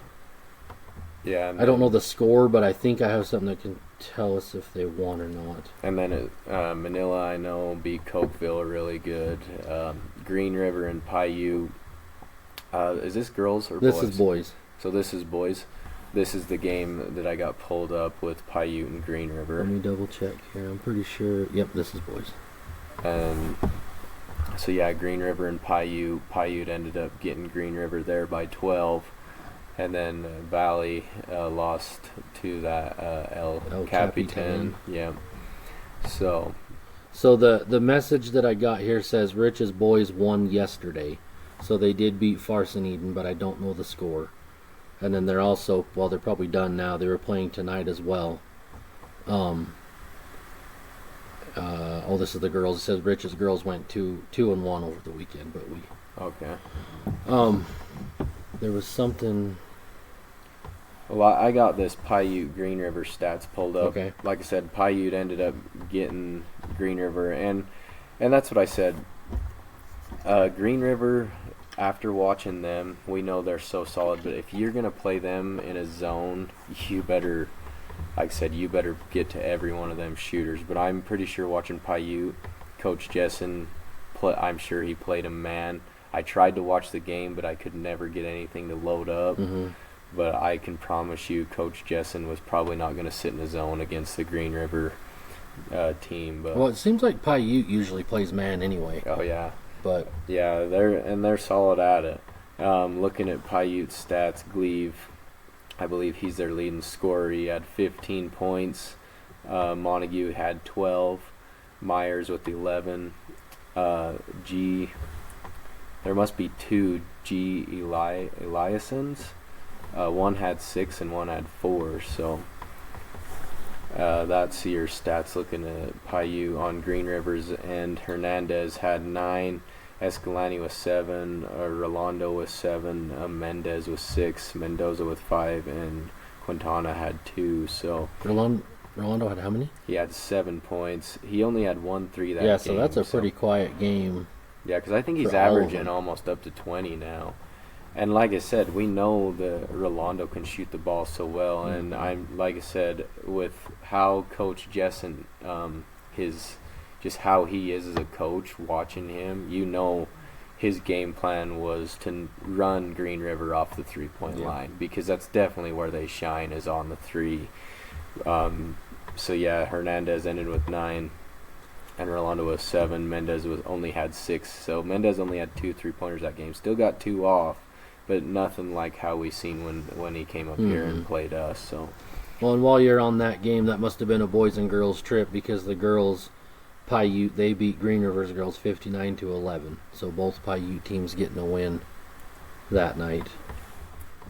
Yeah, I don't know the score, but I think I have something that can tell us if they won or not. And then Manila, I know, beat Cokeville really good. Green River and Paiute. Is this girls or boys? This is boys. So this is boys. This is the game that I got pulled up with Paiute and Green River. Let me double check here. I'm pretty sure. Yep, this is boys. And so yeah, Green River and Paiute. Paiute ended up getting Green River there by 12. And then Valley lost to that El Capitan. Yeah. So the message that I got here says Rich's boys won yesterday. So they did beat Farson Eden, but I don't know the score. And then they're also, well, they're probably done now. They were playing tonight as well. This is the girls. It says Rich's girls went 2-1 over the weekend, but we. Okay. There was something. Well, I got this Paiute Green River stats pulled up. Okay. Like I said, Paiute ended up getting Green River, and that's what I said. Green River, after watching them, we know they're so solid, but if you're going to play them in a zone, you better, like I said, you better get to every one of them shooters. But I'm pretty sure watching Paiute, Coach Jessen, I'm sure he played a man. I tried to watch the game, but I could never get anything to load up. Mm-hmm. but I can promise you Coach Jessen was probably not going to sit in his zone against the Green River team. But well, it seems like Paiute usually plays man anyway. Oh yeah, but yeah, they're solid at it. Looking at Paiute's stats, Gleave, I believe he's their leading scorer. He had 15 points. Montague had 12. Myers with 11. There must be 2 G. Eliasons. One had 6 and one had 4. So that's your stats looking at Paiute. On Green River's end, Hernandez had 9. Escalante with 7, Rolando with 7, Mendez with 6, Mendoza with 5, and Quintana had 2. So Rolando had how many? He had 7 points. He only had 1-3 that game. Yeah, so that's a pretty quiet game. Yeah, because I think he's averaging almost up to 20 now. And like I said, we know that Rolando can shoot the ball so well. Mm-hmm. And like I said, with how Coach Jessen, just how he is as a coach, watching him, his game plan was to run Green River off the three-point line, because that's definitely where they shine, is on the three. So yeah, Hernandez ended with 9 and Rolando with 7. Mendez only had 6. So Mendez only had 2 3-pointers that game. Still got 2 off, but nothing like how we seen when he came up here and played us. So well, and while you're on that game, that must have been a boys and girls trip, because the girls, Paiute, they beat Green River's girls 59-11. So both Paiute teams getting a win that night.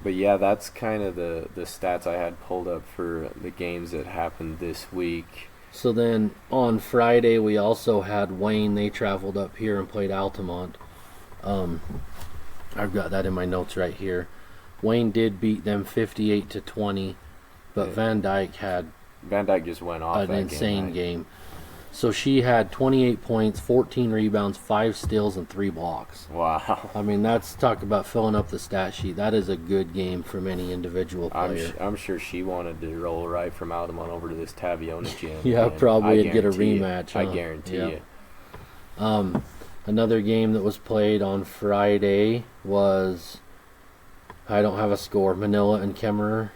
But yeah, that's kind of the stats I had pulled up for the games that happened this week. So then on Friday we also had Wayne. They traveled up here and played Altamont. I've got that in my notes right here. Wayne did beat them 58-20, but Van Dyke just went off an insane game. So she had 28 points, 14 rebounds, 5 steals, and 3 blocks. Wow. I mean, that's talk about filling up the stat sheet. That is a good game from any individual player. I'm sure she wanted to roll right from Altamont over to this Taviona gym. Yeah, probably would get a rematch. I guarantee you. Another game that was played on Friday was, I don't have a score, Manila and Kemmerer.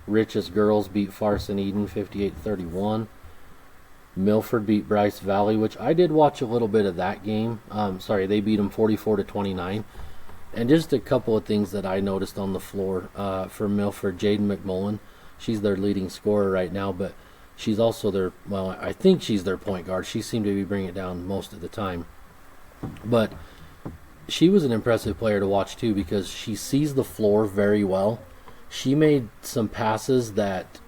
Rich's girls beat Farson Eden 58-31. Milford beat Bryce Valley, which I did watch a little bit of that game. They beat them 44-29. And just a couple of things that I noticed on the floor for Milford, Jaden McMullen. She's their leading scorer right now, but she's also I think she's their point guard. She seemed to be bringing it down most of the time. But she was an impressive player to watch too, because she sees the floor very well. She made some passes that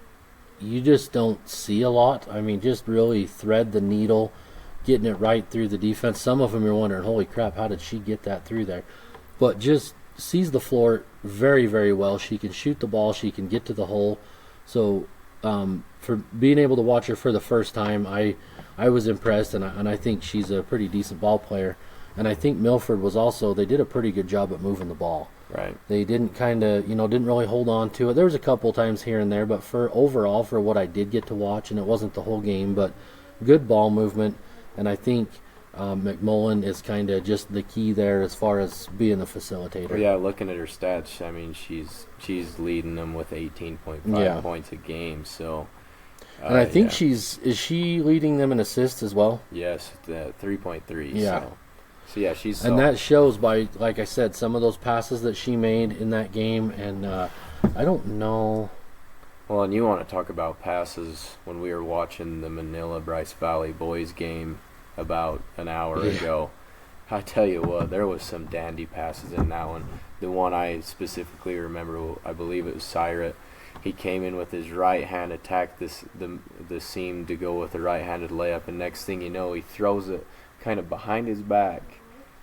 you just don't see a lot. I mean, just really thread the needle, getting it right through the defense. Some of them you're wondering, holy crap, how did she get that through there? But just sees the floor very, very well. She can shoot the ball. She can get to the hole. So for being able to watch her for the first time, I was impressed, and I think she's a pretty decent ball player. And I think Milford was also, they did a pretty good job at moving the ball. Right. They didn't didn't really hold on to it. There was a couple times here and there, but for what I did get to watch, and it wasn't the whole game, but good ball movement. And I think McMullen is kind of just the key there as far as being the facilitator. Well, yeah, looking at her stats, I mean, she's leading them with 18.5 points a game. So, and I think is she leading them in assists as well? Yes, 3.3. Yeah. So yeah, she's and that shows by, like I said, some of those passes that she made in that game. And I don't know. Well, and you want to talk about passes, when we were watching the Manila Bryce Valley boys game about an hour ago. I tell you what, there was some dandy passes in that one. The one I specifically remember, I believe it was Syrat. He came in with his right hand, attacked the seam to go with a right-handed layup, and next thing you know, he throws it kind of behind his back,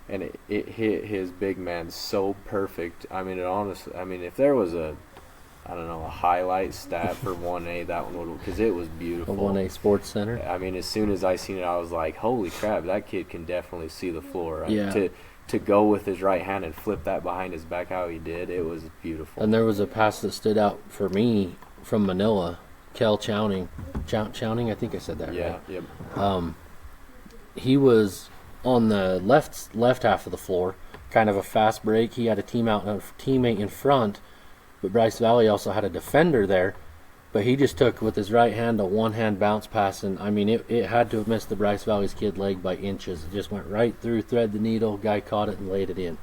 and it hit his big man so perfect. I mean, if there was a highlight stat for 1A, that one would, because it was beautiful. 1A Sports Center. I mean, as soon as I seen it, I was like, holy crap, that kid can definitely see the floor. Yeah. To go with his right hand and flip that behind his back how he did, it was beautiful. And there was a pass that stood out for me from Manila, Kel Chowning, I think I said that right. Yep. He was on the left half of the floor, kind of a fast break. He had a teammate in front, But Bryce Valley also had a defender there, but he just took with his right hand a one-hand bounce pass, and I mean it had to have missed the Bryce Valley's kid leg by inches. It just went right through, thread the needle, guy caught it and laid it in.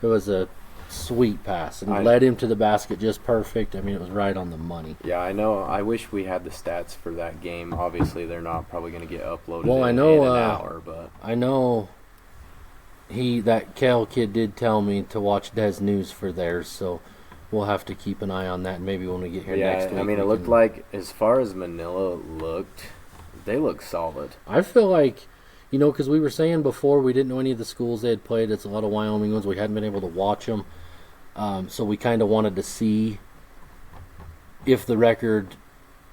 It was a sweet pass and led him to the basket just perfect. I mean, it was right on the money. Yeah, I know. I wish we had the stats for that game. Obviously, they're not probably going to get uploaded in an hour, but I know that Cal kid did tell me to watch Des News for theirs, so we'll have to keep an eye on that. Maybe when we get here next week. I mean, it looked like, as far as Manila looked, they look solid. I feel like, because we were saying before we didn't know any of the schools they had played. It's a lot of Wyoming ones. We hadn't been able to watch them. So we kind of wanted to see if the record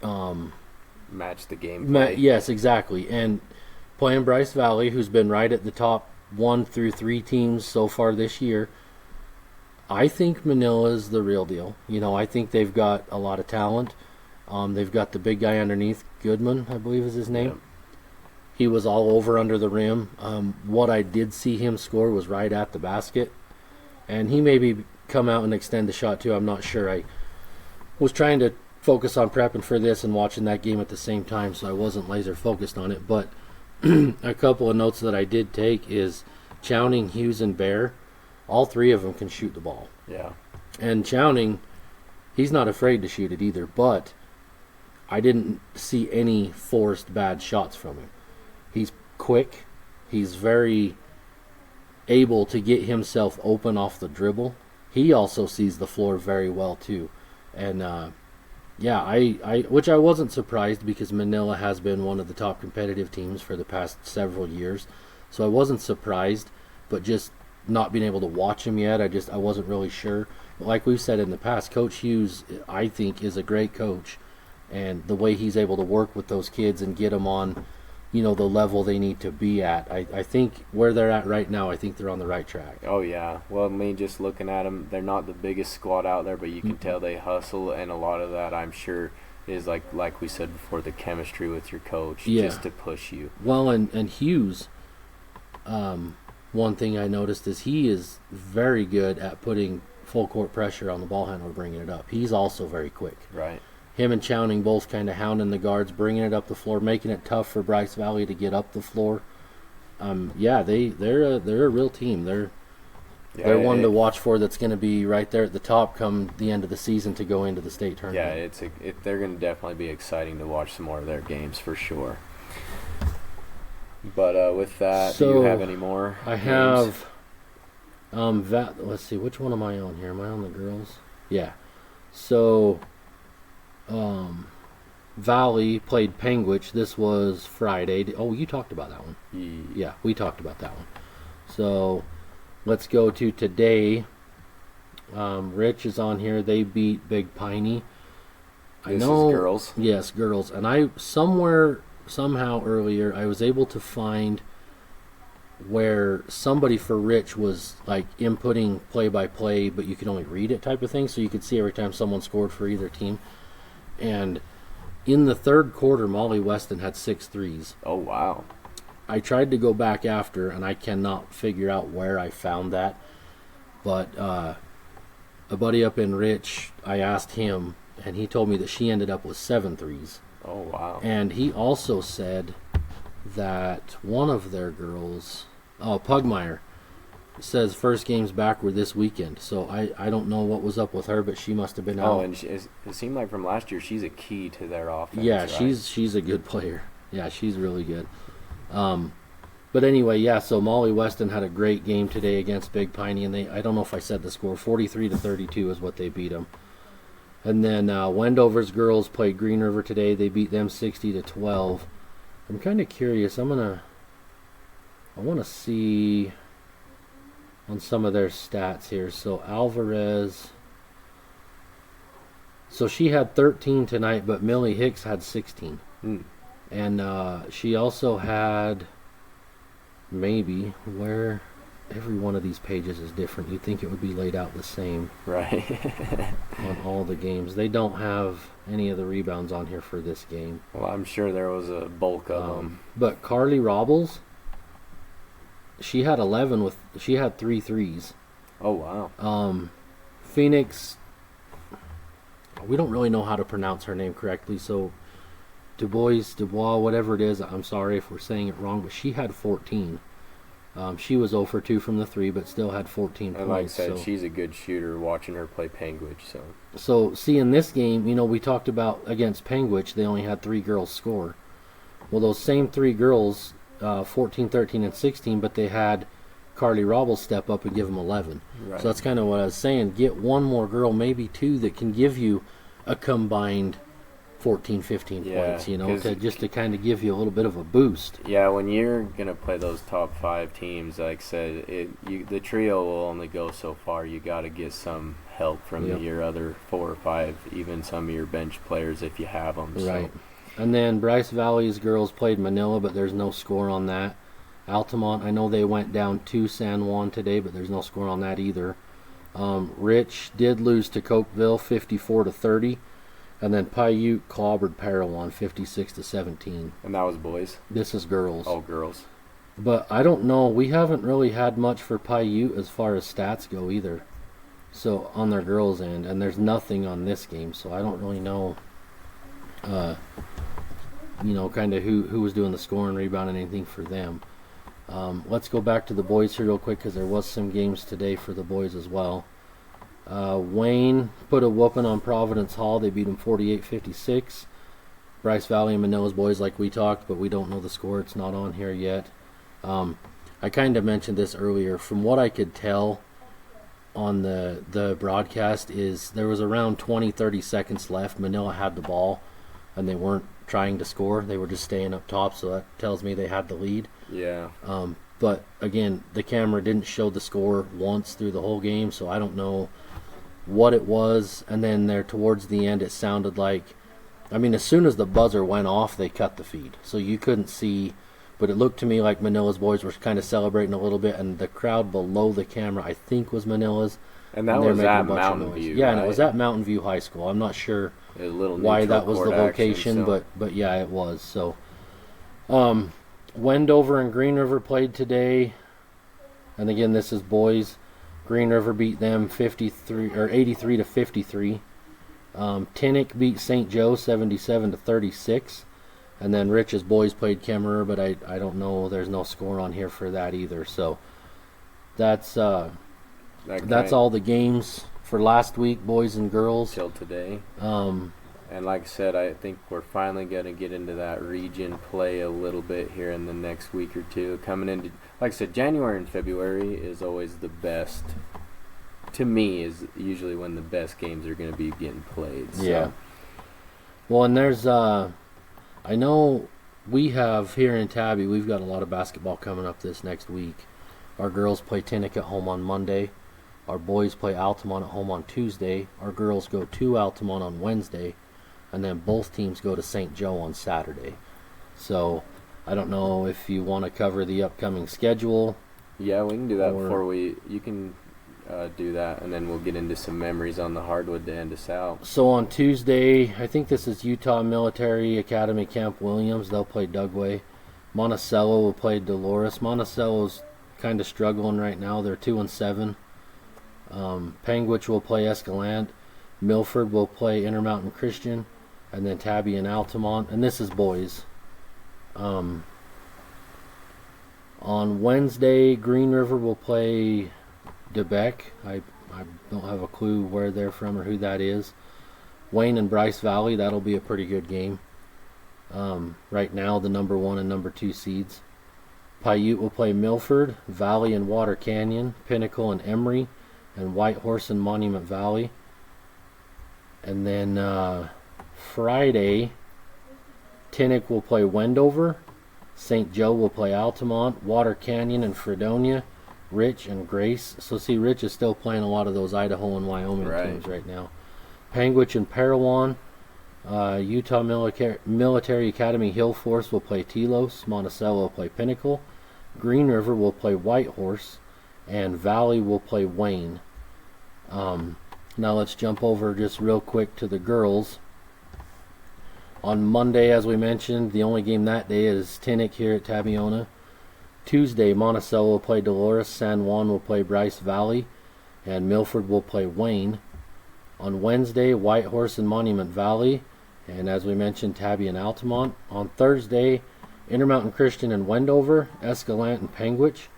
matched the game. Yes, exactly. And playing Bryce Valley, who's been right at the top 1 through 3 teams so far this year, I think Manila's the real deal. I think they've got a lot of talent. They've got the big guy underneath, Goodman, I believe is his name. Yeah. He was all over under the rim. What I did see him score was right at the basket. And he maybe come out and extend the shot too. I'm not sure. I was trying to focus on prepping for this and watching that game at the same time, so I wasn't laser focused on it. But a couple of notes that I did take is Chowning, Hughes, and Bear. All 3 of them can shoot the ball. Yeah. And Chowning, he's not afraid to shoot it either, but I didn't see any forced bad shots from him. He's quick. He's very able to get himself open off the dribble. He also sees the floor very well too. And which I wasn't surprised, because Manila has been one of the top competitive teams for the past several years. So I wasn't surprised, but just not being able to watch him yet, I wasn't really sure. But like we've said in the past, Coach Hughes, I think, is a great coach. And the way he's able to work with those kids and get them on, the level they need to be at. I think where they're at right now, I think they're on the right track. Oh, yeah. Well, I mean, just looking at them, they're not the biggest squad out there, but you can tell they hustle, and a lot of that, I'm sure, is like we said before, the chemistry with your coach, just to push you. Well, and Hughes, one thing I noticed is he is very good at putting full court pressure on the ball handler, bringing it up. He's also very quick. Right. Him and Chowning both kind of hounding the guards, bringing it up the floor, making it tough for Bryce Valley to get up the floor. They're a real team. They're one to watch for. That's going to be right there at the top come the end of the season to go into the state tournament. Yeah, they're going to definitely be exciting to watch some more of their games for sure. But with that, do you have any more? I have. Let's see, which one am I on here? Am I on the girls? Yeah. So. Valley played Penguich. This was Friday. Oh, you talked about that one. Yeah, we talked about that one. So let's go to today. Rich is on here. They beat Big Piney. This is girls? Yes, girls. And I somehow earlier, I was able to find where somebody for Rich was like inputting play-by-play, but you could only read it type of thing, so you could see every time someone scored for either team. And in the third quarter, Molly Weston had 6 threes. Oh, wow. I tried to go back after, and I cannot figure out where I found that. But a buddy up in Rich, I asked him, and he told me that she ended up with 7 threes. Oh, wow. And he also said that one of their girls, Pugmire, says first games back were this weekend. So I don't know what was up with her, but she must have been out. Oh, and it seemed like from last year she's a key to their offense. Yeah, right? she's a good player. Yeah, she's really good. But anyway, yeah, so Molly Weston had a great game today against Big Piney, and I don't know if I said the score, 43-32 is what they beat them. And then Wendover's girls played Green River today. They beat them 60-12. I'm kind of curious. I want to see on some of their stats here. So Alvarez, so she had 13 tonight, but Millie Hicks had 16. And she also had, maybe, where every one of these pages is different. You'd think it would be laid out the same. Right. On all the games. They don't have any of the rebounds on here for this game. Well, I'm sure there was a bulk of them. But Carly Robles, she had 3 threes. Oh, wow. Phoenix we don't really know how to pronounce her name correctly, so Dubois, whatever it is, I'm sorry if we're saying it wrong, but she had 14. She was 0 for 2 from the 3, but still had 14 points. And like I said, she's a good shooter, watching her play Penguich. So, see, in this game, we talked about against Penguich, they only had 3 girls score. Well, those same 3 girls, 14, 13, and 16, but they had Carly Robbles step up and give them 11. Right. So that's kind of what I was saying. Get one more girl, maybe 2, that can give you a combined 14, 15 points, to kind of give you a little bit of a boost. Yeah, when you're going to play those top 5 teams, like I said, the trio will only go so far. You got to get some help from your other 4 or 5, even some of your bench players if you have them. Right. And then Bryce Valley's girls played Manila, but there's no score on that. Altamont, I know they went down to San Juan today, but there's no score on that either. Rich did lose to Cokeville 54-30. And then Paiute clobbered Parowan 56-17. And that was boys? This is girls. Oh, girls. But I don't know. We haven't really had much for Paiute as far as stats go either. So on their girls' end. And there's nothing on this game. So I don't really know, kind of who was doing the scoring, rebound, and anything for them. Let's go back to the boys here real quick because there was some games today for the boys as well. Wayne put a whooping on Providence Hall. They beat them 48-56. Bryce Valley and Manila's boys, like we talked, but we don't know the score. It's not on here yet. I kind of mentioned this earlier. From what I could tell on the broadcast is there was around 20-30 seconds left. Manila had the ball, and they weren't trying to score. They were just staying up top, so that tells me they had the lead. Yeah. But, again, the camera didn't show the score once through the whole game, so I don't know what it was. And then there towards the end it sounded like, as soon as the buzzer went off, they cut the feed. So you couldn't see, but it looked to me like Manila's boys were kind of celebrating a little bit, and the crowd below the camera, I think, was Manila's. And that was at Mountain View, yeah, right? and it was at Mountain View High School. I'm not sure why that was the location, but yeah, it was. So, Wendover and Green River played today, and again, this is boys. Green River beat them 83-53. Tinnick beat St. Joe 77-36, and then Rich's boys played Kemmerer, but I don't know. There's no score on here for that either. So that's all the games for last week, boys and girls. Till today. And like I said, I think we're finally going to get into that region play a little bit here in the next week or two. Coming into, like I said, January and February is always the best. To me, is usually when the best games are going to be getting played. So. Yeah. Well, and there's, I know we have here in Tabby, we've got a lot of basketball coming up this next week. Our girls play Tinnick at home on Monday. Our boys play Altamont at home on Tuesday. Our girls go to Altamont on Wednesday. And then both teams go to St. Joe on Saturday. So I don't know if you want to cover the upcoming schedule. Yeah, we can do that before you can do that, and then we'll get into some memories on the hardwood to end us out. So on Tuesday, I think this is Utah Military Academy Camp Williams. They'll play Dugway. Monticello will play Dolores. Monticello's kind of struggling right now. They're 2-7. Penguich will play Escalante. Milford will play Intermountain Christian. And then Tabby and Altamont. And this is boys. On Wednesday, Green River will play DeBeck. I don't have a clue where they're from or who that is. Wayne and Bryce Valley, that'll be a pretty good game. Right now, the number 1 and number 2 seeds. Paiute will play Milford, Valley and Water Canyon, Pinnacle and Emory, and Whitehorse and Monument Valley. And then Friday, Tinnick will play Wendover, St. Joe will play Altamont, Water Canyon and Fredonia, Rich and Grace. So see, Rich is still playing a lot of those Idaho and Wyoming teams right now. Penguich and Parowan. Utah Military Academy Hill Force will play Telos. Monticello will play Pinnacle. Green River will play Whitehorse. And Valley will play Wayne. Now let's jump over just real quick to the girls. On Monday, as we mentioned, the only game that day is Tinnick here at Taviona. Tuesday, Monticello will play Dolores. San Juan will play Bryce Valley. And Milford will play Wayne. On Wednesday, Whitehorse and Monument Valley. And as we mentioned, Tabby and Altamont. On Thursday, Intermountain Christian and Wendover, Escalante and Penguich,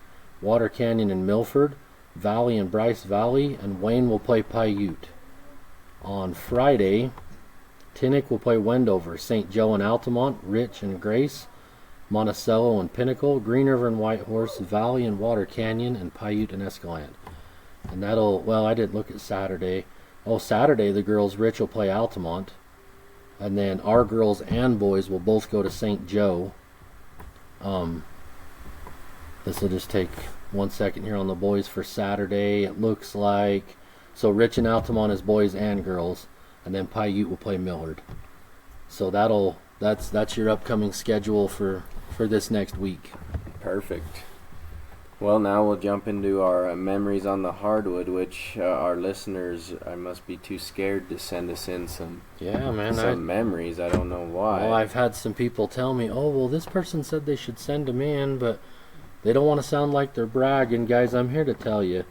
Water Canyon and Milford, Valley and Bryce Valley, and Wayne will play Paiute. On Friday, Tinnick will play Wendover, St. Joe and Altamont, Rich and Grace, Monticello and Pinnacle, Green River and Whitehorse, Valley and Water Canyon, and Paiute and Escalante. And I didn't look at Saturday. Saturday the girls, Rich will play Altamont. And then our girls and boys will both go to St. Joe. This will just take 1 second here on the boys for Saturday. It looks like, so Rich and Altamont is boys and girls. And then Paiute will play Millard. So that's your upcoming schedule for this next week. Perfect. Well, now we'll jump into our memories on the hardwood, which our listeners must be too scared to send us in some memories. I don't know why. Well, I've had some people tell me, this person said they should send them in, but they don't want to sound like they're bragging. Guys, I'm here to tell you,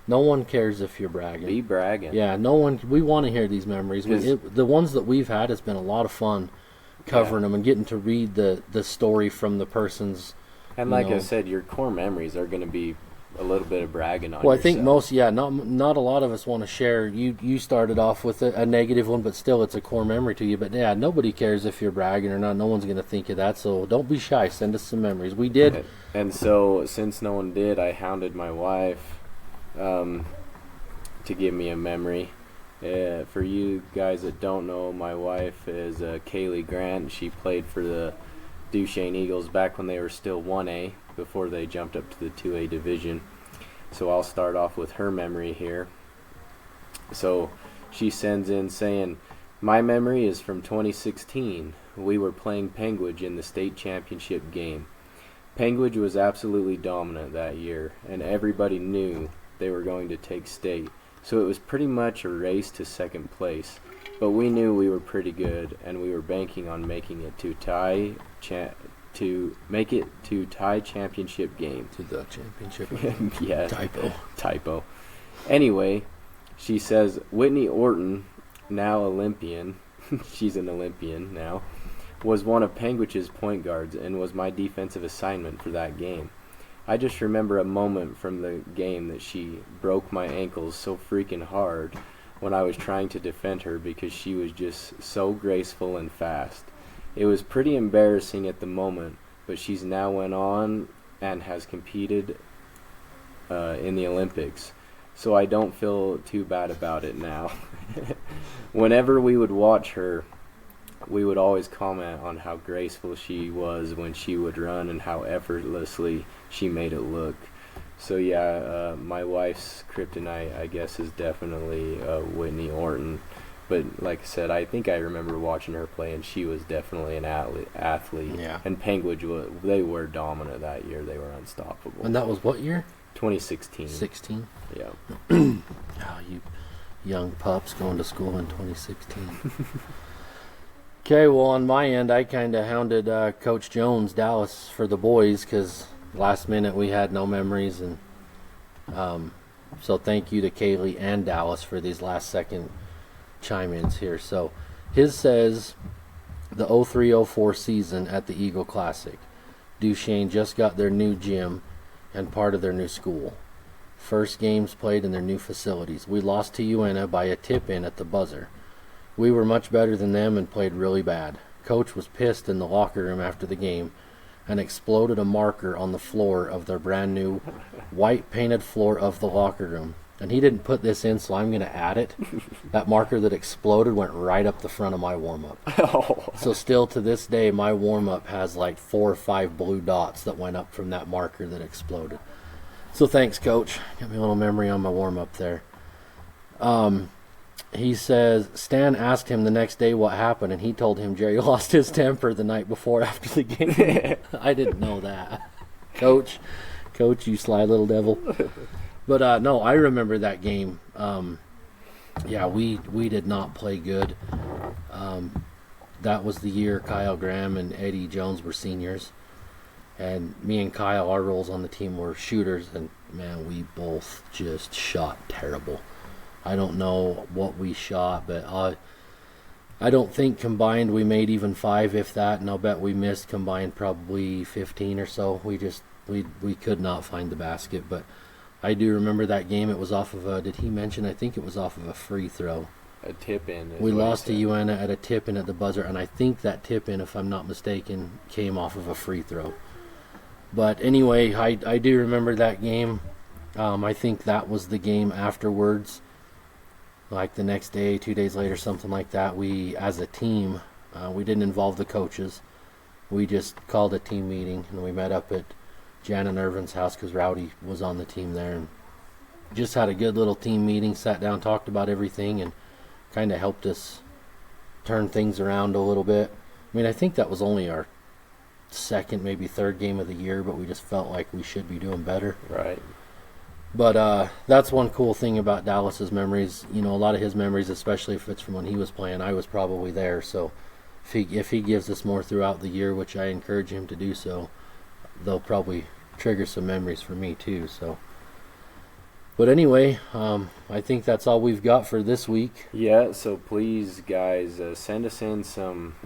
no one cares if you're bragging. Be bragging. Yeah, no one. We want to hear these memories. The ones that we've had, has been a lot of fun covering them and getting to read the story from the person's. And like I said, your core memories are going to be a little bit of bragging on yourself. I think most, not a lot of us want to share. You started off with a negative one, but still it's a core memory to you. But yeah, nobody cares if you're bragging or not. No one's going to think of that. So don't be shy. Send us some memories. We did. And so since no one did, I hounded my wife to give me a memory. For you guys that don't know, my wife is Kaylee Grant. She played for the Duchesne Eagles back when they were still 1A before they jumped up to the 2A division. So I'll start off with her memory here. So she sends in saying, my memory is from 2016. We were playing Penguich in the state championship game. Penguich was absolutely dominant that year, and everybody knew they were going to take state. So it was pretty much a race to second place. But we knew we were pretty good, and we were banking on making it to tie championship game. To the championship game. Yeah. Typo. Anyway, she says Whitney Orton, now Olympian, she's an Olympian now, was one of Penguich's point guards and was my defensive assignment for that game. I just remember a moment from the game that she broke my ankles so freaking hard when I was trying to defend her because she was just so graceful and fast. It was pretty embarrassing at the moment, but she's now went on and has competed in the Olympics, so I don't feel too bad about it now. Whenever we would watch her, we would always comment on how graceful she was when she would run and how effortlessly she made it look. So yeah, my wife's kryptonite, I guess, is definitely Whitney Orton. But like I said, I think I remember watching her play, and she was definitely an athlete. Yeah. And Penguich, they were dominant that year. They were unstoppable. And that was what year? 2016. 16? Yeah. You young pups going to school in 2016. Okay, well, on my end, I kind of hounded Coach Jones, Dallas, for the boys because last minute we had no memories. And so thank you to Kaylee and Dallas for these last second chime-ins here. So his says the 03-04 season at the Eagle Classic. Duchesne just got their new gym and part of their new school. First games played in their new facilities. We lost to UNA by a tip-in at the buzzer. We were much better than them and played really bad. Coach was pissed in the locker room after the game and exploded a marker on the floor of their brand new white painted floor of the locker room. And he didn't put this in, so I'm going to add it. That marker that exploded went right up the front of my warm-up. Oh. So still to this day, my warm-up has like 4 or 5 blue dots that went up from that marker that exploded. So thanks, Coach. Got me a little memory on my warm-up there. He says Stan asked him the next day what happened, and he told him Jerry lost his temper the night before after the game. I didn't know that. Coach, you sly little devil. But no, I remember that game. Yeah, we did not play good. That was the year Kyle Graham and Eddie Jones were seniors. And me and Kyle, our roles on the team were shooters, and man, we both just shot terrible. I don't know what we shot, but I don't think combined we made even 5, if that, and I'll bet we missed combined probably 15 or so. We could not find the basket, but I do remember that game. It was off of did he mention? I think it was off of a free throw. A tip-in. We lost to UNA at a tip-in at the buzzer, and I think that tip-in, if I'm not mistaken, came off of a free throw. But anyway, I do remember that game. I think that was the game afterwards, like the next day, 2 days later, something like that. We, as a team, we didn't involve the coaches. We just called a team meeting, and we met up at Jan and Irvin's house because Rowdy was on the team there, and just had a good little team meeting, sat down, talked about everything, and kind of helped us turn things around a little bit. I mean, I think that was only our second, maybe third game of the year, but we just felt like we should be doing better. Right. But that's one cool thing about Dallas's memories. You know, a lot of his memories, especially if it's from when he was playing, I was probably there. So if he gives us more throughout the year, which I encourage him to do so, they'll probably trigger some memories for me too. So. But anyway, I think that's all we've got for this week. Yeah, so please, guys, send us in some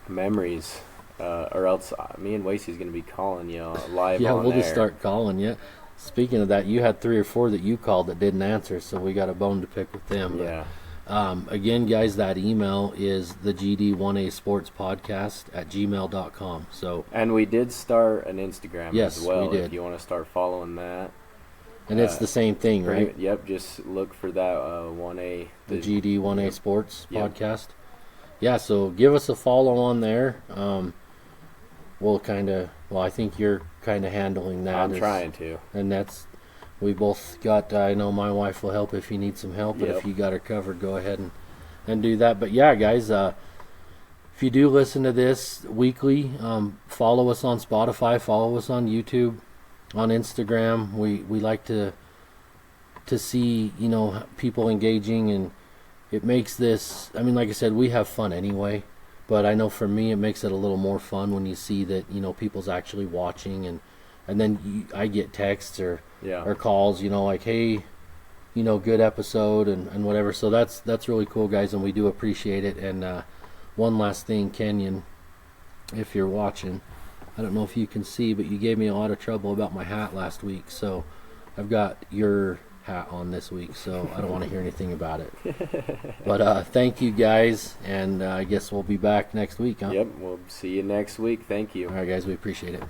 memories, or else me and Wacey's going to be calling you live yeah, on we'll air. just start calling you. Speaking of that, you had 3 or 4 that you called that didn't answer, so we got a bone to pick with them. Yeah. But, again, guys, that email is the GD1A Sports Podcast at gmail.com. So, and we did start an Instagram yes, as well, we did. if you want to start following that. And it's the same thing, right? Yep, just look for that 1A. The GD1A Sports Yep. Podcast. Yeah, so give us a follow on there. We'll I think you're kind of handling that. I'm trying to. And we both got, I know my wife will help if you need some help, but Yep. if you got her covered, go ahead and do that. But yeah, guys, if you do listen to this weekly, follow us on Spotify, follow us on YouTube, on Instagram. We like to see, you know, people engaging, and it makes this, I mean, like I said, we have fun anyway, but I know for me it makes it a little more fun when you see that, you know, people's actually watching, and then I get texts or calls, you know, like, hey, you know, good episode and whatever. So that's really cool, guys, and we do appreciate it. And one last thing, Kenyon, if you're watching, I don't know if you can see, but you gave me a lot of trouble about my hat last week, so I've got your hat on this week, so I don't want to hear anything about it. But thank you, guys, and I guess we'll be back next week, huh? Yep, we'll see you next week. Thank you. All right, guys, we appreciate it.